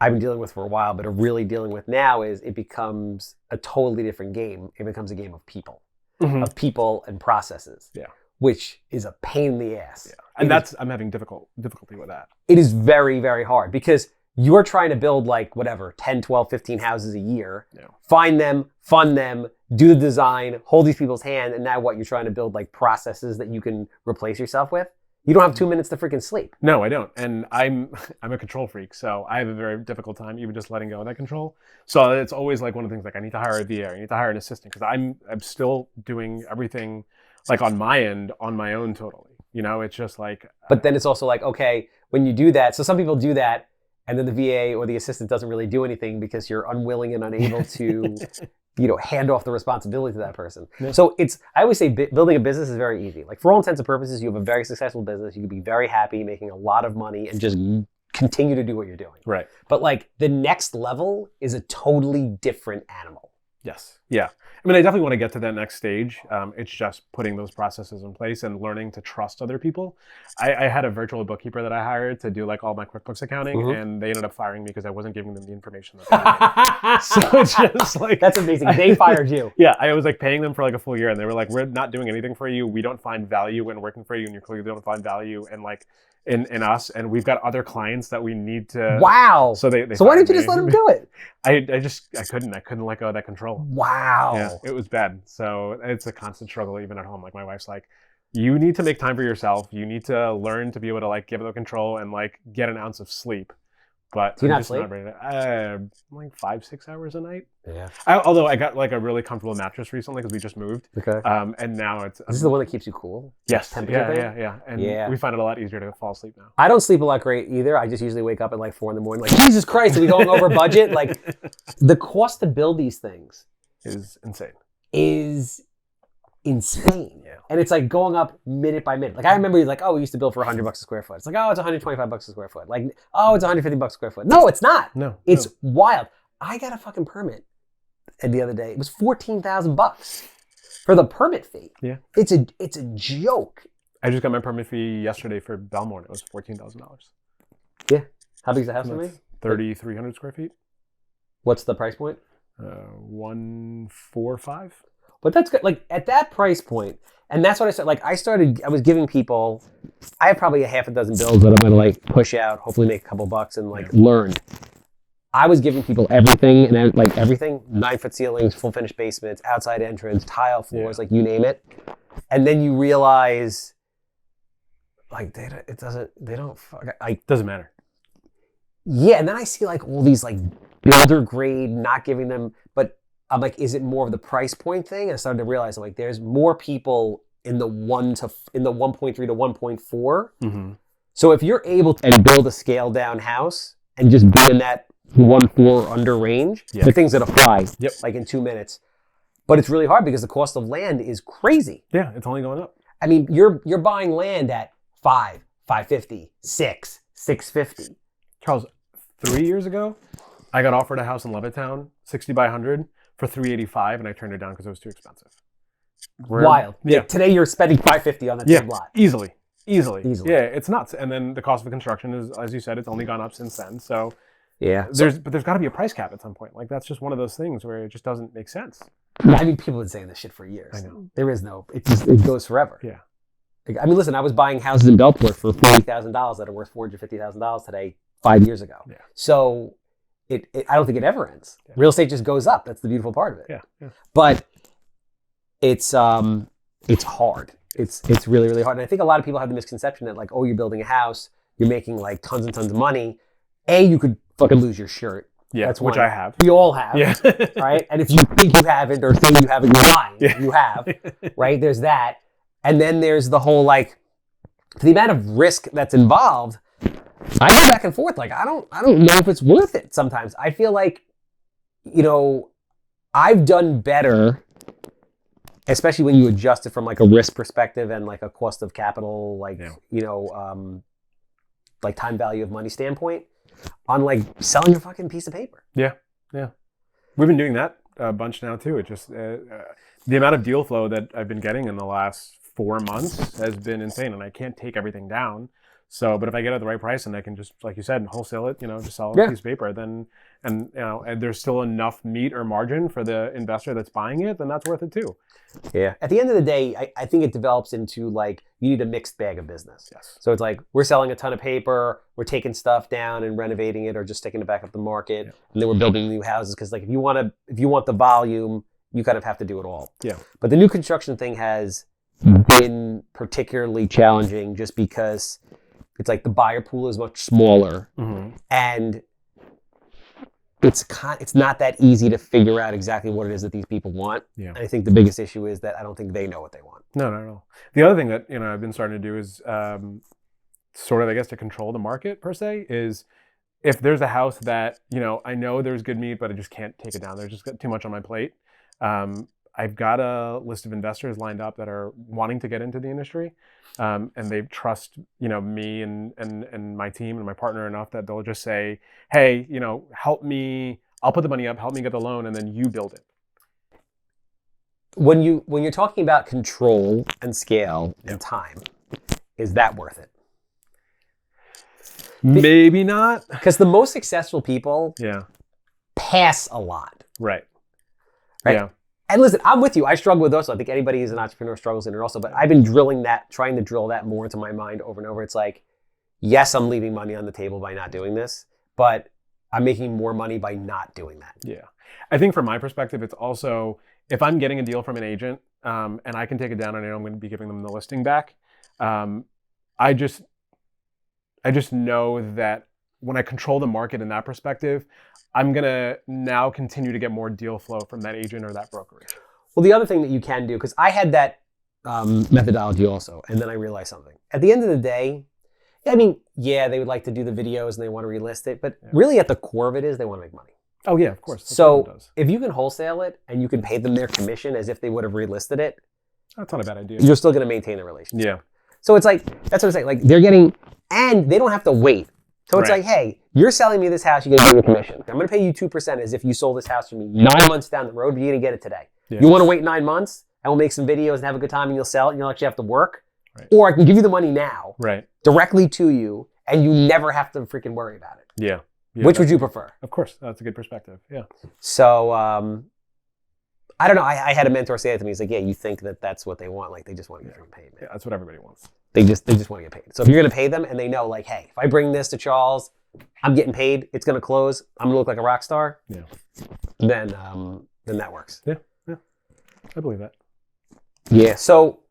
I've been dealing with for a while, but are really dealing with now, is it becomes a totally different game. It becomes a game of people, of people and processes. Yeah. Which is a pain in the ass. Yeah. And I'm having difficulty with that. It is very, very hard, because you're trying to build like whatever, 10, 12, 15 houses a year, find them, fund them, do the design, hold these people's hand. And now what, you're trying to build like processes that you can replace yourself with? You don't have 2 minutes to freaking sleep. No, I don't. And I'm a control freak, so I have a very difficult time even just letting go of that control. So it's always like one of the things, like I need to hire a VA, I need to hire an assistant, because I'm still doing everything like on my end, on my own totally. It's just like... But then it's also like, okay, when you do that, so some people do that, and then the VA or the assistant doesn't really do anything because you're unwilling and unable to, hand off the responsibility to that person. Yeah. So I always say building a business is very easy. Like for all intents and purposes, you have a very successful business. You can be very happy, making a lot of money, and just continue to do what you're doing. Right. But like the next level is a totally different animal. Yes. Yeah. I mean, I definitely want to get to that next stage. It's just putting those processes in place and learning to trust other people. I had a virtual bookkeeper that I hired to do like all my QuickBooks accounting, and they ended up firing me because I wasn't giving them the information that they needed. So it's just like... That's amazing. They fired you. Yeah. I was like paying them for like a full year, and they were like, we're not doing anything for you. We don't find value in working for you, and you clearly don't find value in like in us, and we've got other clients that we need to... Wow. So So why didn't you just let them do it? I couldn't let go of that control. Wow. Yeah, it was bad. So it's a constant struggle even at home. Like my wife's like, you need to make time for yourself. You need to learn to be able to like give it the control and like get an ounce of sleep. But do you I'm not sleep? Not ready to, like 5-6 hours a night. Yeah. Although I got like a really comfortable mattress recently because we just moved. Okay. And now it's... Is this the one that keeps you cool? Yes. Temperature thing? Yeah. And we find it a lot easier to fall asleep now. I don't sleep a lot great either. I just usually wake up at like 4 a.m. like, Jesus Christ, are we going over budget? Like the cost to build these things is insane. Yeah. And it's like going up minute by minute. Like I remember like, we used to build for $100 a square foot. It's like, it's $125 a square foot. Like, it's $150 a square foot. No, it's not. No. It's wild. I got a fucking permit the other day. It was $14,000 for the permit fee. Yeah. It's a joke. I just got my permit fee yesterday for Belmore. It was $14,000. Yeah. How big is the house for me? 3,300 square feet. What's the price point? 145. But that's good. Like at that price point, and that's what I said. Like I was giving people, I have probably a half a dozen bills that I'm going to like push out, hopefully make a couple bucks and like learn. I was giving people everything, and like everything, 9-foot ceilings, full finished basements, outside entrance, tile floors, like you name it. And then you realize like doesn't matter. Yeah. And then I see like all these like builder grade, not giving them, but I'm like, is it more of the price point thing? And I started to realize I'm like, there's more people in the 1.3 to 1.4. Mm-hmm. So if you're able to build a scaled down house and just be in that 1.4 under range, the things that apply, like in 2 minutes. But it's really hard because the cost of land is crazy. Yeah, it's only going up. I mean, you're buying land at $550, $600, $650. Charles, 3 years ago, I got offered a house in Levittown, 60 by 100. For $385, and I turned it down because it was too expensive. Wild. Yeah. Today you're spending $550 on that same lot. Easily. Yeah, it's nuts. And then the cost of the construction is, as you said, it's only gone up since then. So there's got to be a price cap at some point. Like that's just one of those things where it just doesn't make sense. I mean, people have been saying this shit for years. I know. There is no. It goes forever. Yeah. Like, I mean, listen. I was buying houses in Belport for $40,000 that are worth $450,000 today 5 years ago. Yeah. So I don't think it ever ends. Yeah. Real estate just goes up. That's the beautiful part of it. Yeah. But it's hard. It's really, really hard. And I think a lot of people have the misconception that like, oh, you're building a house, you're making like tons and tons of money. You could fucking lose your shirt. Yeah, that's which one. I have. We all have. Yeah. Right? And if you think you haven't or think you haven't, you're lying. Yeah. You have. Right? There's that. And then there's the whole like, the amount of risk that's involved. I go back and forth. Like, I don't know if it's worth it sometimes. I feel like, I've done better, especially when you adjust it from like a risk perspective and like a cost of capital, like, like time value of money standpoint on like selling a fucking piece of paper. Yeah. We've been doing that a bunch now too. It just, the amount of deal flow that I've been getting in the last 4 months has been insane, and I can't take everything down. So, but if I get it at the right price and I can just, like you said, wholesale it, just sell a piece of paper, then, and there's still enough meat or margin for the investor that's buying it, then that's worth it too. Yeah. At the end of the day, I think it develops into like, you need a mixed bag of business. Yes. So it's like, we're selling a ton of paper, we're taking stuff down and renovating it or just taking it back up the market. Yeah. And then we're building new houses. Cause like, if you want the volume, you kind of have to do it all. Yeah. But the new construction thing has been particularly challenging just because it's like the buyer pool is much smaller, and it's not that easy to figure out exactly what it is that these people want. Yeah. And I think the biggest issue is that I don't think they know what they want. No, not at all. The other thing that I've been starting to do is sort of, I guess, to control the market per se, is if there's a house that I know there's good meat, but I just can't take it down. There's just got too much on my plate. I've got a list of investors lined up that are wanting to get into the industry, and they trust me and my team and my partner enough that they'll just say, hey, help me. I'll put the money up, help me get the loan, and then you build it. When you're talking about control and scale and time, is that worth it? Maybe not, because the most successful people pass a lot. Right. Yeah. And listen, I'm with you. I struggle with those. I think anybody who's an entrepreneur struggles in it also. But I've been trying to drill that more into my mind over and over. It's like, yes, I'm leaving money on the table by not doing this, but I'm making more money by not doing that. Yeah. I think from my perspective, it's also, if I'm getting a deal from an agent and I can take it down and I know I'm going to be giving them the listing back, I just know that when I control the market in that perspective, I'm going to now continue to get more deal flow from that agent or that brokerage. Well, the other thing that you can do, because I had that methodology also, and then I realized something. At the end of the day, they would like to do the videos and they want to relist it, but really at the core of it is they want to make money. Oh yeah, of course. So if you can wholesale it and you can pay them their commission as if they would have relisted it, that's not a bad idea. You're still going to maintain the relationship. Yeah. So it's like, that's what I'm saying. Like they're getting, and they don't have to wait. So it's like, hey, you're selling me this house, you're going to give me a commission. I'm going to pay you 2% as if you sold this house for me 9 months down the road, but you're going to get it today. Yeah. You want to wait 9 months and we'll make some videos and have a good time and you'll sell it and you'll actually have to work. Right. Or I can give you the money now directly to you and you never have to freaking worry about it. Yeah. Which would you prefer? Of course. That's a good perspective. Yeah. So, I don't know. I had a mentor say that to me. He's like, yeah, you think that that's what they want. Like they just want to get paid. Man. Yeah, that's what everybody wants. They just want to get paid. So if you're going to pay them and they know like, hey, if I bring this to Charles, I'm getting paid, it's going to close, I'm going to look like a rock star. Yeah. Then that works. Yeah. I believe that. Yeah. So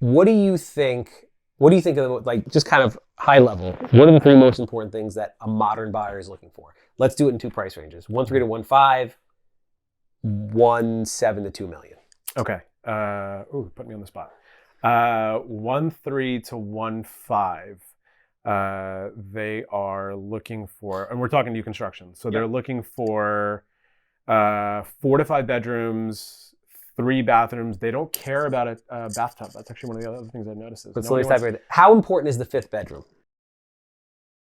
what do you think of, like, just kind of high level, what are the 3 most important things that a modern buyer is looking for? Let's do it in 2 price ranges, 1.3 to 1.5, 1.7 to 2 million. Okay. Put me on the spot. 1.3 to 1.5. They are looking for, and we're talking new construction. So they're looking for 4 to 5 bedrooms, 3 bathrooms. They don't care about a bathtub. That's actually one of the other things I've noticed. How important is the 5th bedroom?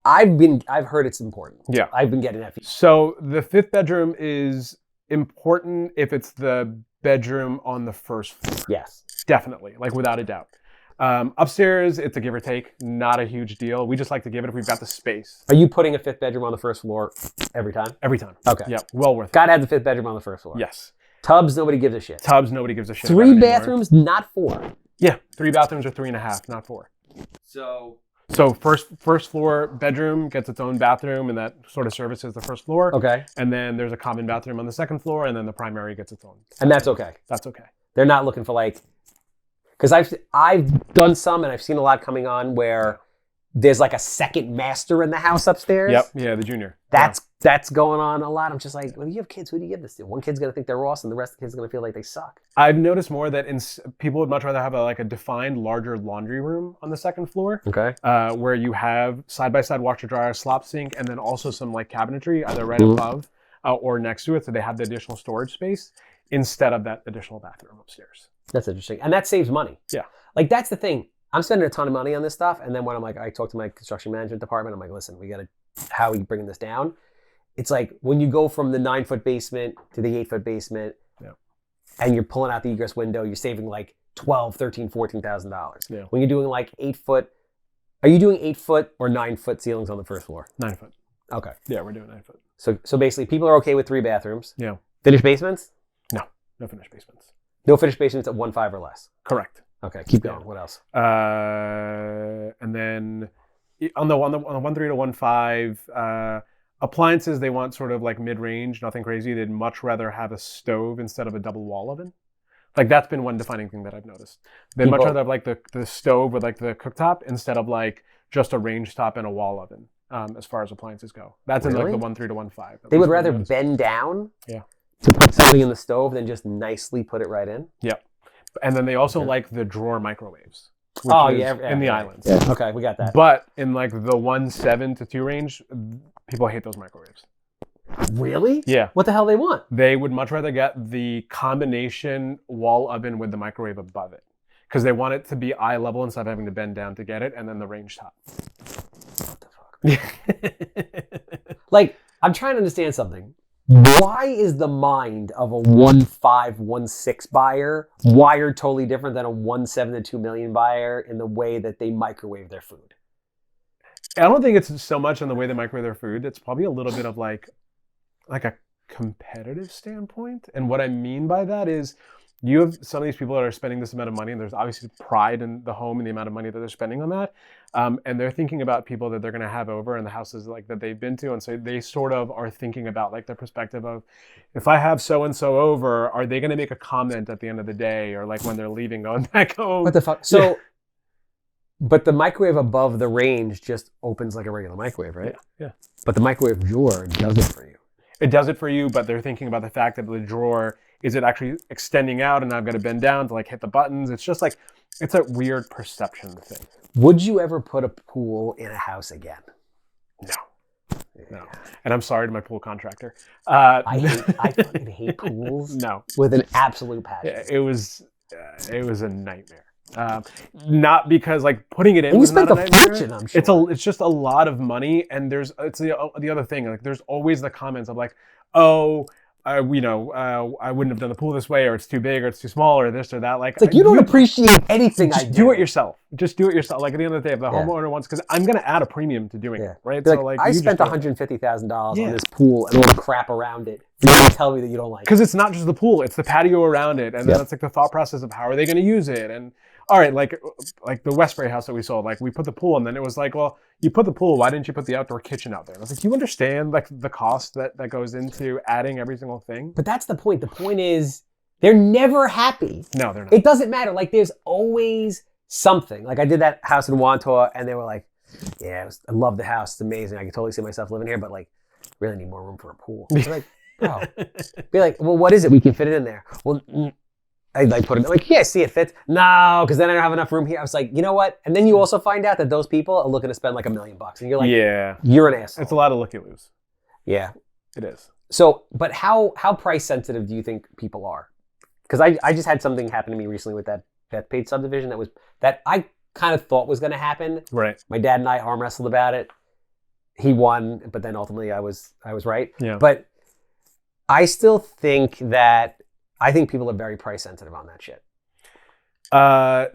I've heard it's important. Yeah. I've been getting that. So the 5th bedroom is important if it's the bedroom on the first floor. Yes. Definitely, like without a doubt. Upstairs, it's a give or take, not a huge deal. We just like to give it if we've got the space. Are you putting a 5th bedroom on the first floor every time? Every time. Okay. Yeah, well worth it. Gotta have the 5th bedroom on the first floor. Yes. Tubs, nobody gives a shit. Tubs, nobody gives a shit. 3 bathrooms, not 4. Yeah, 3 bathrooms or 3.5, not 4. So So first floor bedroom gets its own bathroom, and that sort of services the first floor. Okay. And then there's a common bathroom on the second floor, and then the primary gets its own. And that's okay. That's okay. They're not looking for like, because I've done some and I've seen a lot coming on where there's like a second master in the house upstairs. Yep. Yeah, the junior. That's going on a lot. I'm just like, well, you have kids. Who do you give this to? One kid's gonna think they're awesome, the rest of the kids are gonna feel like they suck. I've noticed more that people would much rather have a defined larger laundry room on the second floor. Okay. Where you have side-by-side washer dryer, slop sink, and then also some like cabinetry either right above or next to it, so they have the additional storage space instead of that additional bathroom upstairs. That's interesting, and that saves money. Yeah. Like that's the thing. I'm spending a ton of money on this stuff, and then when I talk to my construction management department, I'm like, listen, how are you bringing this down? It's like when you go from the 9-foot basement to the 8-foot basement, and you're pulling out the egress window, you're saving like $12,000, $13,000, $14,000. Yeah. When you're doing like 8-foot, are you doing 8-foot or 9-foot ceilings on the first floor? 9-foot. Okay. Yeah, we're doing 9-foot. So basically, people are okay with 3 bathrooms. Yeah. Finished basements? No finished basements. No finished basements at 1.5 or less. Correct. Okay, keep going. What else? And then on the 1.3 to 1.5, appliances, they want sort of like mid-range, nothing crazy. They'd much rather have a stove instead of a double wall oven. Like that's been one defining thing that I've noticed. They'd much rather have like the stove with like the cooktop instead of like just a range top and a wall oven. As far as appliances go, that's in like the 1.3 to 1.5. They would rather bend down. Yeah. To put something in the stove than just nicely put it right in. Yep. And then they also like the drawer microwaves. In the islands. Yeah. Okay, we got that. But in like the 1.7 to 2 range, people hate those microwaves. Really? Yeah. What the hell they want? They would much rather get the combination wall oven with the microwave above it. Because they want it to be eye level instead of having to bend down to get it, and then the range top. What the fuck? Like, I'm trying to understand something. Why is the mind of a 1.5, 1.6 buyer wired totally different than a 1.7 to 2 million buyer in the way that they microwave their food? I don't think it's so much in the way they microwave their food. It's probably a little bit of like a competitive standpoint. And what I mean by that is you have some of these people that are spending this amount of money, and there's obviously pride in the home and the amount of money that they're spending on that. And they're thinking about people that they're going to have over in the houses like that they've been to. And so they sort of are thinking about like the perspective of, if I have so-and-so over, are they going to make a comment at the end of the day or like when they're leaving going back home? What the fuck? So, but the microwave above the range just opens like a regular microwave, right? Yeah. But the microwave drawer does it for you. It does it for you, but they're thinking about the fact that the drawer, is it actually extending out and I've got to bend down to like hit the buttons? It's just like, it's a weird perception thing. Would you ever put a pool in a house again? No. And I'm sorry to my pool contractor. I fucking hate pools. No. With an absolute passion. It was a nightmare. Not because like putting it in. And you was spent not a nightmare. fortune, I'm sure. It's just a lot of money, and it's the other thing. Like there's always the comments of like, oh, I wouldn't have done the pool this way, or it's too big, or it's too small, or this or that. Like, it's like you don't appreciate anything I do. Do it yourself. Just do it yourself. Like at the end of the day, if the homeowner wants, because I'm going to add a premium to doing it, right? So like I spent $150,000 on this pool and all the crap around it. You don't tell me that you don't like it. Because it's not just the pool; it's the patio around it, and then it's like the thought process of how are they going to use it, and all right, like the Westbury house that we sold, like we put the pool, and then it was like, well, you put the pool, why didn't you put the outdoor kitchen out there? And I was like, do you understand like the cost that goes into adding every single thing? But that's the point. The point is they're never happy. No, they're not. It doesn't matter. Like there's always something. Like I did that house in Wantor, and they were like, yeah, I love the house. It's amazing. I can totally see myself living here, but like really need more room for a pool. It's like, bro. Be like, well, what is it? We can fit it in there. Well, I like put it like, yeah, see it fits. No, because then I don't have enough room here. I was like, you know what? And then you also find out that those people are looking to spend like $1 million, and you're like, yeah, you're an asshole. It's a lot of looky-loos. Yeah, it is. So, but how price sensitive do you think people are? Because I just had something happen to me recently with that paid subdivision that I kind of thought was going to happen. Right. My dad and I arm wrestled about it. He won, but then ultimately I was right. Yeah. But I still think people are very price sensitive on that shit.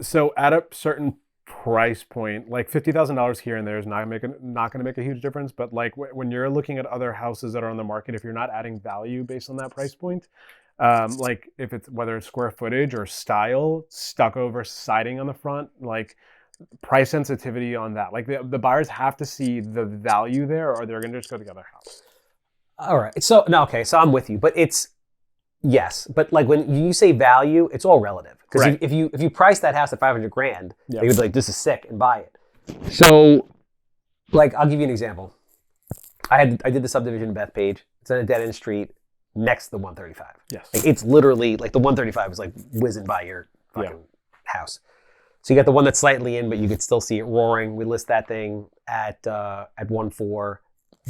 So at a certain price point, like $50,000 here and there is not going to make a huge difference. But like when you're looking at other houses that are on the market, if you're not adding value based on that price point, like if it's whether it's square footage or style, stucco versus siding on the front, like price sensitivity on that. Like the buyers have to see the value there, or they're going to just go to the other house. All right. So no, okay. So I'm with you, but it's yes, but like when you say value, it's all relative. Because Right. if you price that house at 500 grand, Yeah. they would be like, this is sick, and buy it. So, like, I'll give you an example. I did the subdivision in Bethpage. It's on a dead end street next to the 135. Yes. Like, it's literally like the 135 is like whizzing by your fucking house. So you got the one that's slightly in, but you could still see it roaring. We list that thing at 1.4.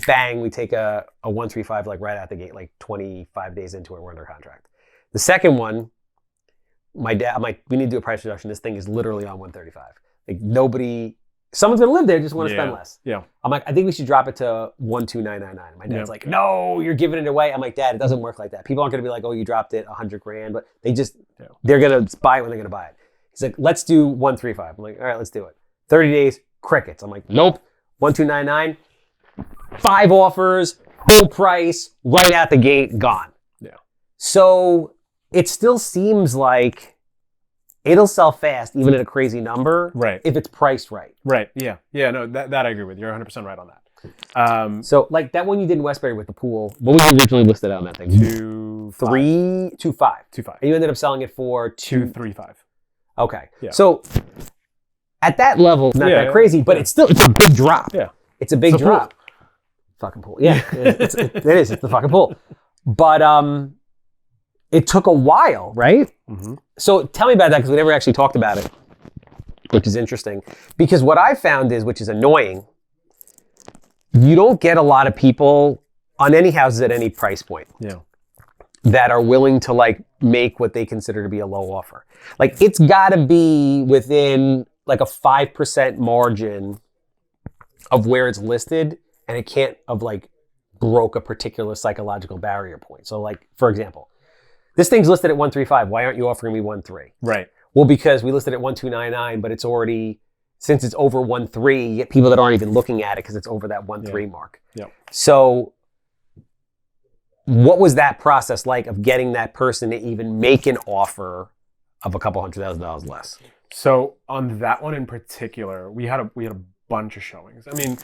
Bang, we take a 135 like right out the gate, like 25 days into it, we're under contract. The second one, my dad, I'm like, we need to do a price reduction. This thing is literally on 135. Like someone's gonna live there, just want to spend less. Yeah. I'm like, I think we should drop it to 12999. My dad's like, no, you're giving it away. I'm like, Dad, it doesn't work like that. People aren't gonna be like, oh, you dropped it 100 grand, but they're gonna buy it when they're gonna buy it. He's like, let's do 135. I'm like, all right, let's do it. 30 days, crickets. I'm like, nope, 1299. 5 offers, full price, right out the gate, gone. Yeah. So it still seems like it'll sell fast, even at a crazy number, Right. if it's priced right. Right. Yeah. Yeah. No, that I agree with. You're 100% right on that. So like that one you did in Westbury with the pool, what was originally listed on that thing? 2.5. 2.5. 2.5. And you ended up selling it for 2.35. Okay. Yeah. So at that level, not that crazy, but it's a big drop. Yeah. It's a big It's a drop. Fucking pool. Yeah, it is. It's the fucking pool. But it took a while, right? Mm-hmm. So tell me about that, because we never actually talked about it, which is interesting. Because what I found is, which is annoying, you don't get a lot of people on any houses at any price point that are willing to like make what they consider to be a low offer. Like it's got to be within like a 5% margin of where it's listed, and it can't have like broke a particular psychological barrier point. So like, for example, this thing's listed at 135. Why aren't you offering me 1.3? Right. Well, because we listed at 1.299, but it's already, since it's over 1.3, you get people that aren't even looking at it because it's over that 1.3 mark. Yeah. So what was that process like of getting that person to even make an offer of a couple $100,000 less? So on that one in particular, we had a bunch of showings. I mean,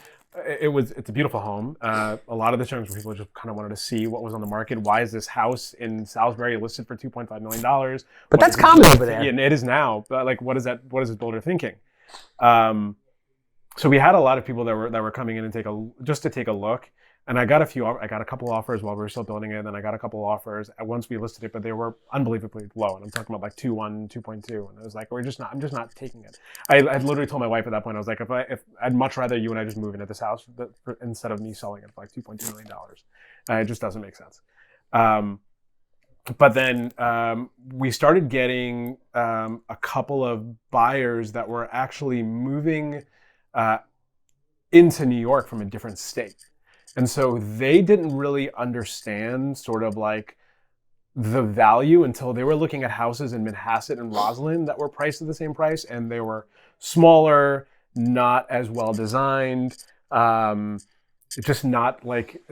it's a beautiful home. A lot of the showings where people just kind of wanted to see what was on the market. Why is this house in Salisbury listed for $2.5 million? But that's common over there. Yeah, and it is now. But like, what is this builder thinking? So we had a lot of people that were coming in and take a look. And I got a couple offers while we were still building it. And then I got a couple offers once we listed it, but they were unbelievably low. And I'm talking about like 2.1, 2.2. And I was like, I'm just not taking it. I literally told my wife at that point, I was like, if I'd much rather you and I just move into this house instead of me selling it for like $2.2 million. It just doesn't make sense. But then we started getting a couple of buyers that were actually moving into New York from a different state. And so they didn't really understand sort of like the value until they were looking at houses in Manhasset and Roslyn that were priced at the same price, and they were smaller, not as well designed, just not like,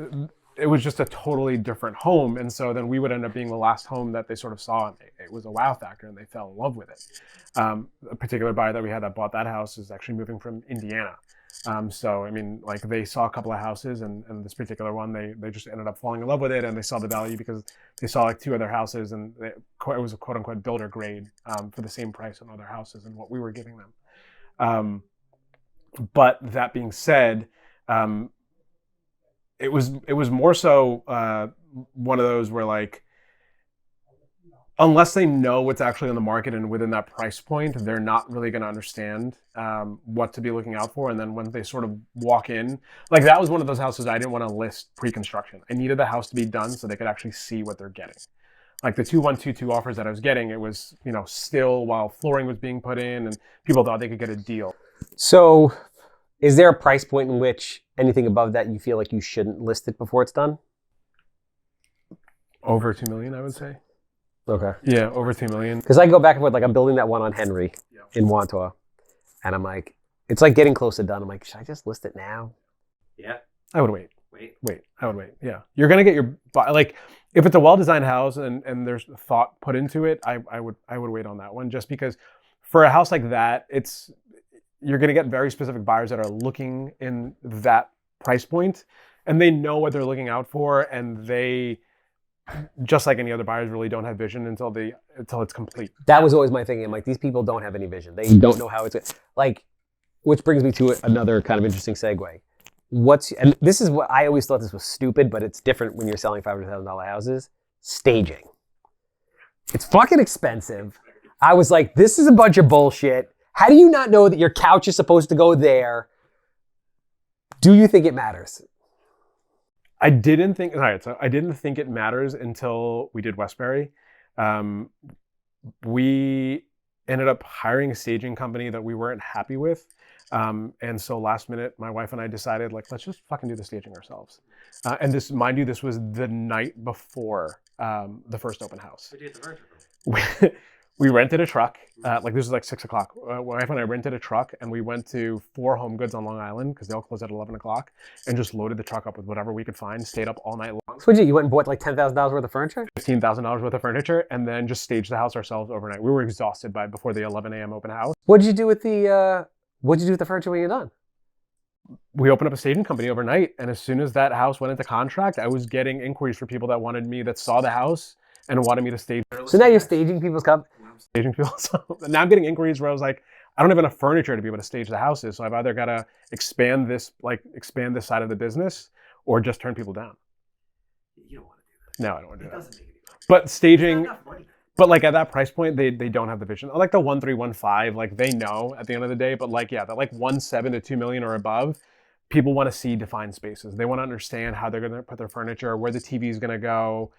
it was just a totally different home. And so then we would end up being the last home that they sort of saw, and it was a wow factor, and they fell in love with it. A particular buyer that we had that bought that house is actually moving from Indiana. So, I mean, like they saw a couple of houses, and this particular one, they just ended up falling in love with it, and they saw the value because they saw like 2 other houses, and it was a quote unquote builder grade for the same price on other houses and what we were giving them. But that being said, it was more so one of those where like, unless they know what's actually on the market and within that price point, they're not really going to understand what to be looking out for. And then when they sort of walk in, like that was one of those houses I didn't want to list pre-construction. I needed the house to be done so they could actually see what they're getting. Like the 2.122 offers that I was getting, it was, still while flooring was being put in and people thought they could get a deal. So is there a price point in which anything above that you feel like you shouldn't list it before it's done? Over 2 million, I would say. Okay. Yeah, over 2 million. Because I go back and forth, like I'm building that one on Henry in Wantua, and I'm like, it's like getting close to done. I'm like, should I just list it now? Yeah. I would wait. I would wait. Yeah. You're going to get your, like, if it's a well-designed house and there's thought put into it, I would wait on that one, just because for a house like that, you're going to get very specific buyers that are looking in that price point, and they know what they're looking out for, and they, just like any other buyers, really don't have vision until it's complete. That was always my thinking. I'm like, these people don't have any vision. They don't know how it's like, which brings me to another kind of interesting segue. And this is what I always thought this was stupid, but it's different when you're selling $500,000 houses. Staging. It's fucking expensive. I was like, this is a bunch of bullshit. How do you not know that your couch is supposed to go there? Do you think it matters? I didn't think it matters until we did Westbury. We ended up hiring a staging company that we weren't happy with. And so last minute, my wife and I decided, like, let's just fucking do the staging ourselves. And this, mind you, this was the night before the first open house. We rented a truck. This was like 6 o'clock. My wife and I rented a truck, and we went to 4 Home Goods on Long Island because they all closed at 11 o'clock, and just loaded the truck up with whatever we could find. Stayed up all night long. So you went and bought like $10,000 worth of furniture? $15,000 worth of furniture, and then just staged the house ourselves overnight. We were exhausted before the 11 a.m. open house. What did you do with the furniture when you're done? We opened up a staging company overnight, and as soon as that house went into contract, I was getting inquiries for people that saw the house and wanted me to stage. So now you're staging people's staging people. So now I'm getting inquiries where I was like, I don't have enough furniture to be able to stage the houses, so I've either got to expand this side of the business or just turn people down. You don't want to do that. No, I don't want to do that. Doesn't make any money. But staging, Not enough money. but like at that price point, they don't have the vision. Like the 1.315, like they know at the end of the day, but like, yeah, that like 1.7 to 2 million or above, people want to see defined spaces. They want to understand how they're going to put their furniture, where the TV is going to go,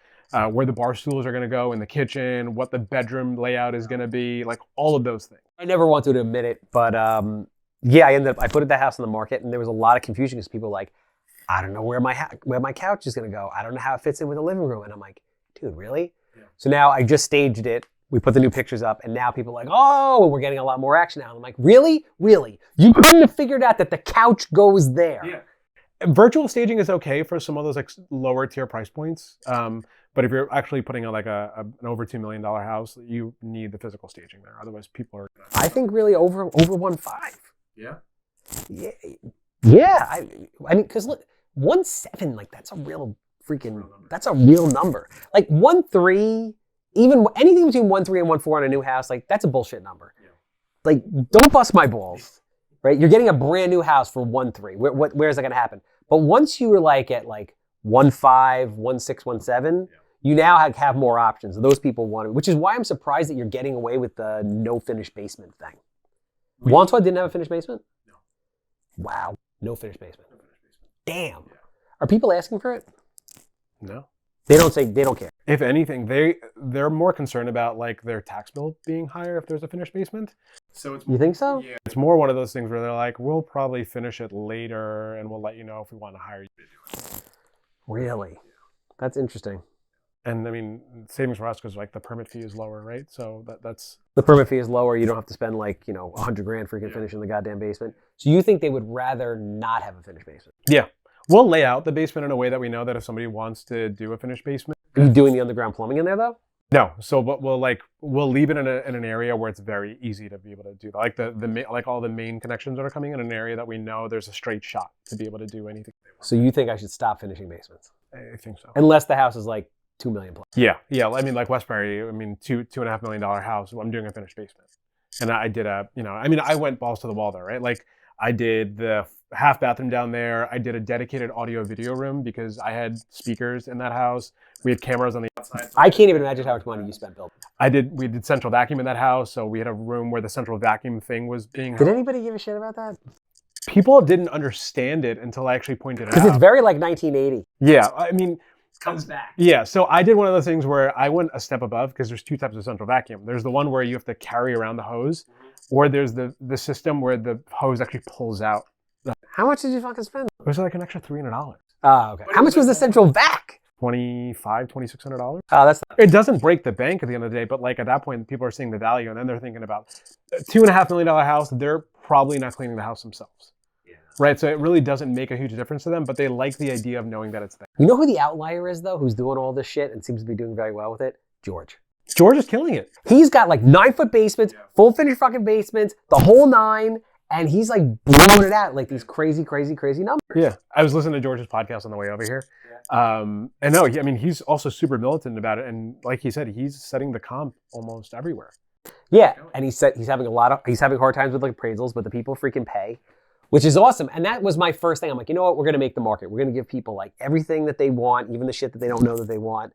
where the bar stools are going to go in the kitchen, what the bedroom layout is going to be, like all of those things. I never wanted to admit it, but yeah, I put that house on the market, and there was a lot of confusion because people were like, I don't know where my couch is going to go. I don't know how it fits in with the living room. And I'm like, dude, really? Yeah. So now I just staged it. We put the new pictures up, and now people are like, oh, we're getting a lot more action now. And I'm like, really? Really? You couldn't have figured out that the couch goes there. Yeah. Virtual staging is okay for some of those like lower tier price points. But if you're actually putting out like an over $2 million house, you need the physical staging there. Otherwise, people are. I think really over 1.5. Yeah. Yeah. Yeah. I mean, because look, 1.7, like that's a real number. Like 1.3, even anything between 1.3 and 1.4 on a new house, like that's a bullshit number. Yeah. Like, don't bust my balls, right? You're getting a brand new house for 1.3. Where's that gonna happen? But once you were like at like 1.5, 1.6, 1.7. You now have more options. Those people want it, which is why I'm surprised that you're getting away with the no finished basement thing. Wandsworth didn't have a finished basement? No. Wow. No finished basement. No finished basement. Damn. Yeah. Are people asking for it? No. They don't care. If anything, they're more concerned about like their tax bill being higher if there's a finished basement. So it's You think so? Yeah. It's more one of those things where they're like, we'll probably finish it later and we'll let you know if we want to hire you to do it. Really? That's interesting. And I mean, savings for us because like the permit fee is lower, right? So that's the permit fee is lower. You don't have to spend like $100,000 for finishing the goddamn basement. So you think they would rather not have a finished basement? Yeah, we'll lay out the basement in a way that we know that if somebody wants to do a finished basement. Are you doing the underground plumbing in there though? No. So, but we'll leave it in an area where it's very easy to be able to do that. Like all the main connections that are coming in an area that we know there's a straight shot to be able to do anything. So you think I should stop finishing basements? I think so. Unless the house is like $2 million plus. Yeah. I mean, like Westbury, I mean, $2.5 million house. I'm doing a finished basement, and I did I went balls to the wall there, right? Like I did the half bathroom down there. I did a dedicated audio video room because I had speakers in that house. We had cameras on the outside. I can't even imagine how much money you spent building. We did central vacuum in that house, so we had a room where the central vacuum thing was being. Did anybody give a shit about that? People didn't understand it until I actually pointed it out. Because it's very like 1980. Yeah, I mean. Comes back. Yeah, so I did one of those things where I went a step above because there's 2 types of central vacuum. There's the one where you have to carry around the hose, or there's the system where the hose actually pulls out. How much did you fucking spend? It was like an extra $300. Oh, okay. How much was the central vac? $2,600. Oh, that's. It doesn't break the bank at the end of the day, but like at that point, people are seeing the value, and then they're thinking about a $2.5 million house. They're probably not cleaning the house themselves. Right, so it really doesn't make a huge difference to them, but they like the idea of knowing that it's there. You know who the outlier is, though, who's doing all this shit and seems to be doing very well with it? George. George is killing it. He's got like 9-foot basements, full finished fucking basements, the whole 9, And he's like blowing it out like these crazy numbers. Yeah, I was listening to George's podcast on the way over here. And no, I mean, he's also super militant about it. And like he said, he's setting the comp almost everywhere. Yeah, and he's having hard times with like appraisals, but the people freaking pay, which is awesome. And that was my first thing. I'm like, you know what? We're gonna make the market. We're gonna give people like everything that they want, even the shit that they don't know that they want.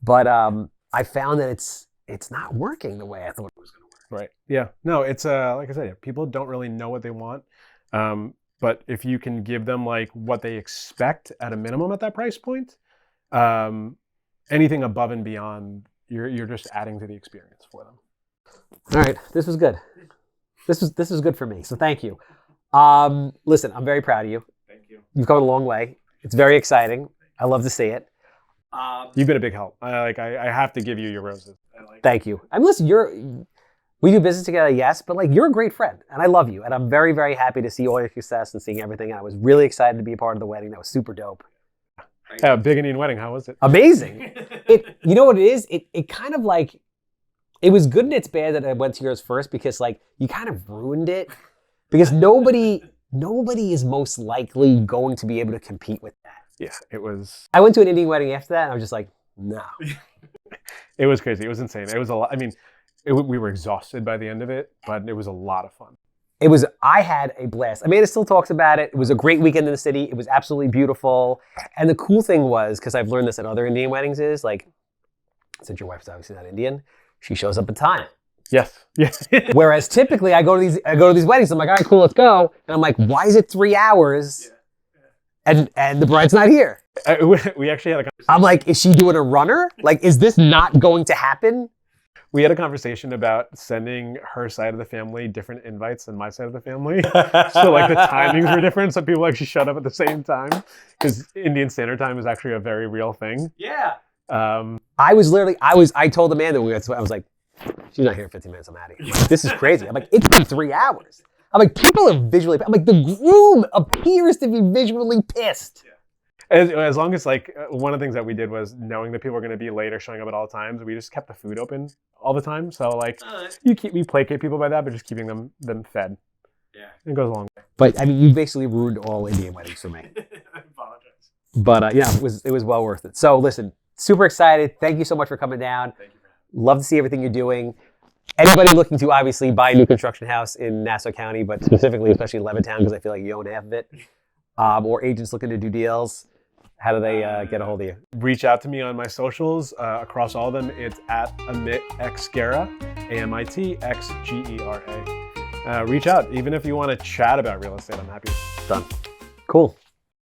But I found that it's not working the way I thought it was gonna work. Right. Yeah. No, it's like I said, people don't really know what they want. But if you can give them like what they expect at a minimum at that price point, anything above and beyond, you're just adding to the experience for them. All right, this was good. This was good for me. So thank you. Listen, I'm very proud of you. Thank you. You've come a long way. It's very exciting. I love to see it. You've been a big help. I have to give you your roses. Thank you. I mean, listen, we do business together, yes, but like you're a great friend, and I love you, and I'm very, very happy to see all your success and seeing everything. And I was really excited to be a part of the wedding. That was super dope. Yeah, big Indian wedding. How was it? Amazing. You know what it is? It kind of like, it was good and it's bad that I went to yours first because like you kind of ruined it because nobody is most likely going to be able to compete with that. Yeah, it was. I went to an Indian wedding after that and I was just like, no. It was crazy. It was insane. It was a lot. I mean, we were exhausted by the end of it, but it was a lot of fun. I had a blast. Amanda still talks about it. It was a great weekend in the city. It was absolutely beautiful. And the cool thing was, because I've learned this at other Indian weddings, is like, since your wife's obviously not Indian, she shows up at time. Yes. Yes. Whereas typically I go to these weddings, I'm like, all right, cool, let's go. And I'm like, why is it 3 hours? And the bride's not here. We actually had a conversation. I'm like, is she doing a runner? Like, is this not going to happen? We had a conversation about sending her side of the family different invites than my side of the family. So like the timings were different. Some people actually showed up at the same time because Indian Standard Time is actually a very real thing. Yeah. I told Amanda, I was like, she's not here in 15 minutes, I'm out of here. Like, this is crazy. I'm like, it's been 3 hours. I'm like, people are visually, I'm like, the groom appears to be visually pissed. Yeah. As long as like one of the things that we did was knowing that people were going to be late or showing up at all times, we just kept the food open all the time. So like we placate people by that, but just keeping them fed. Yeah. It goes a long way. But I mean, you basically ruined all Indian weddings for me. I apologize. But yeah, it was well worth it. So listen, super excited. Thank you so much for coming down. Thank you for having me. Love to see everything you're doing. Anybody looking to obviously buy a new construction house in Nassau County, but specifically, especially Levittown, because I feel like you own half of it, or agents looking to do deals, how do they get a hold of you? Reach out to me on my socials. Across all of them, it's at Amit X Gera, AMIT X GERA. Reach out. Even if you want to chat about real estate, I'm happy. Done. Cool.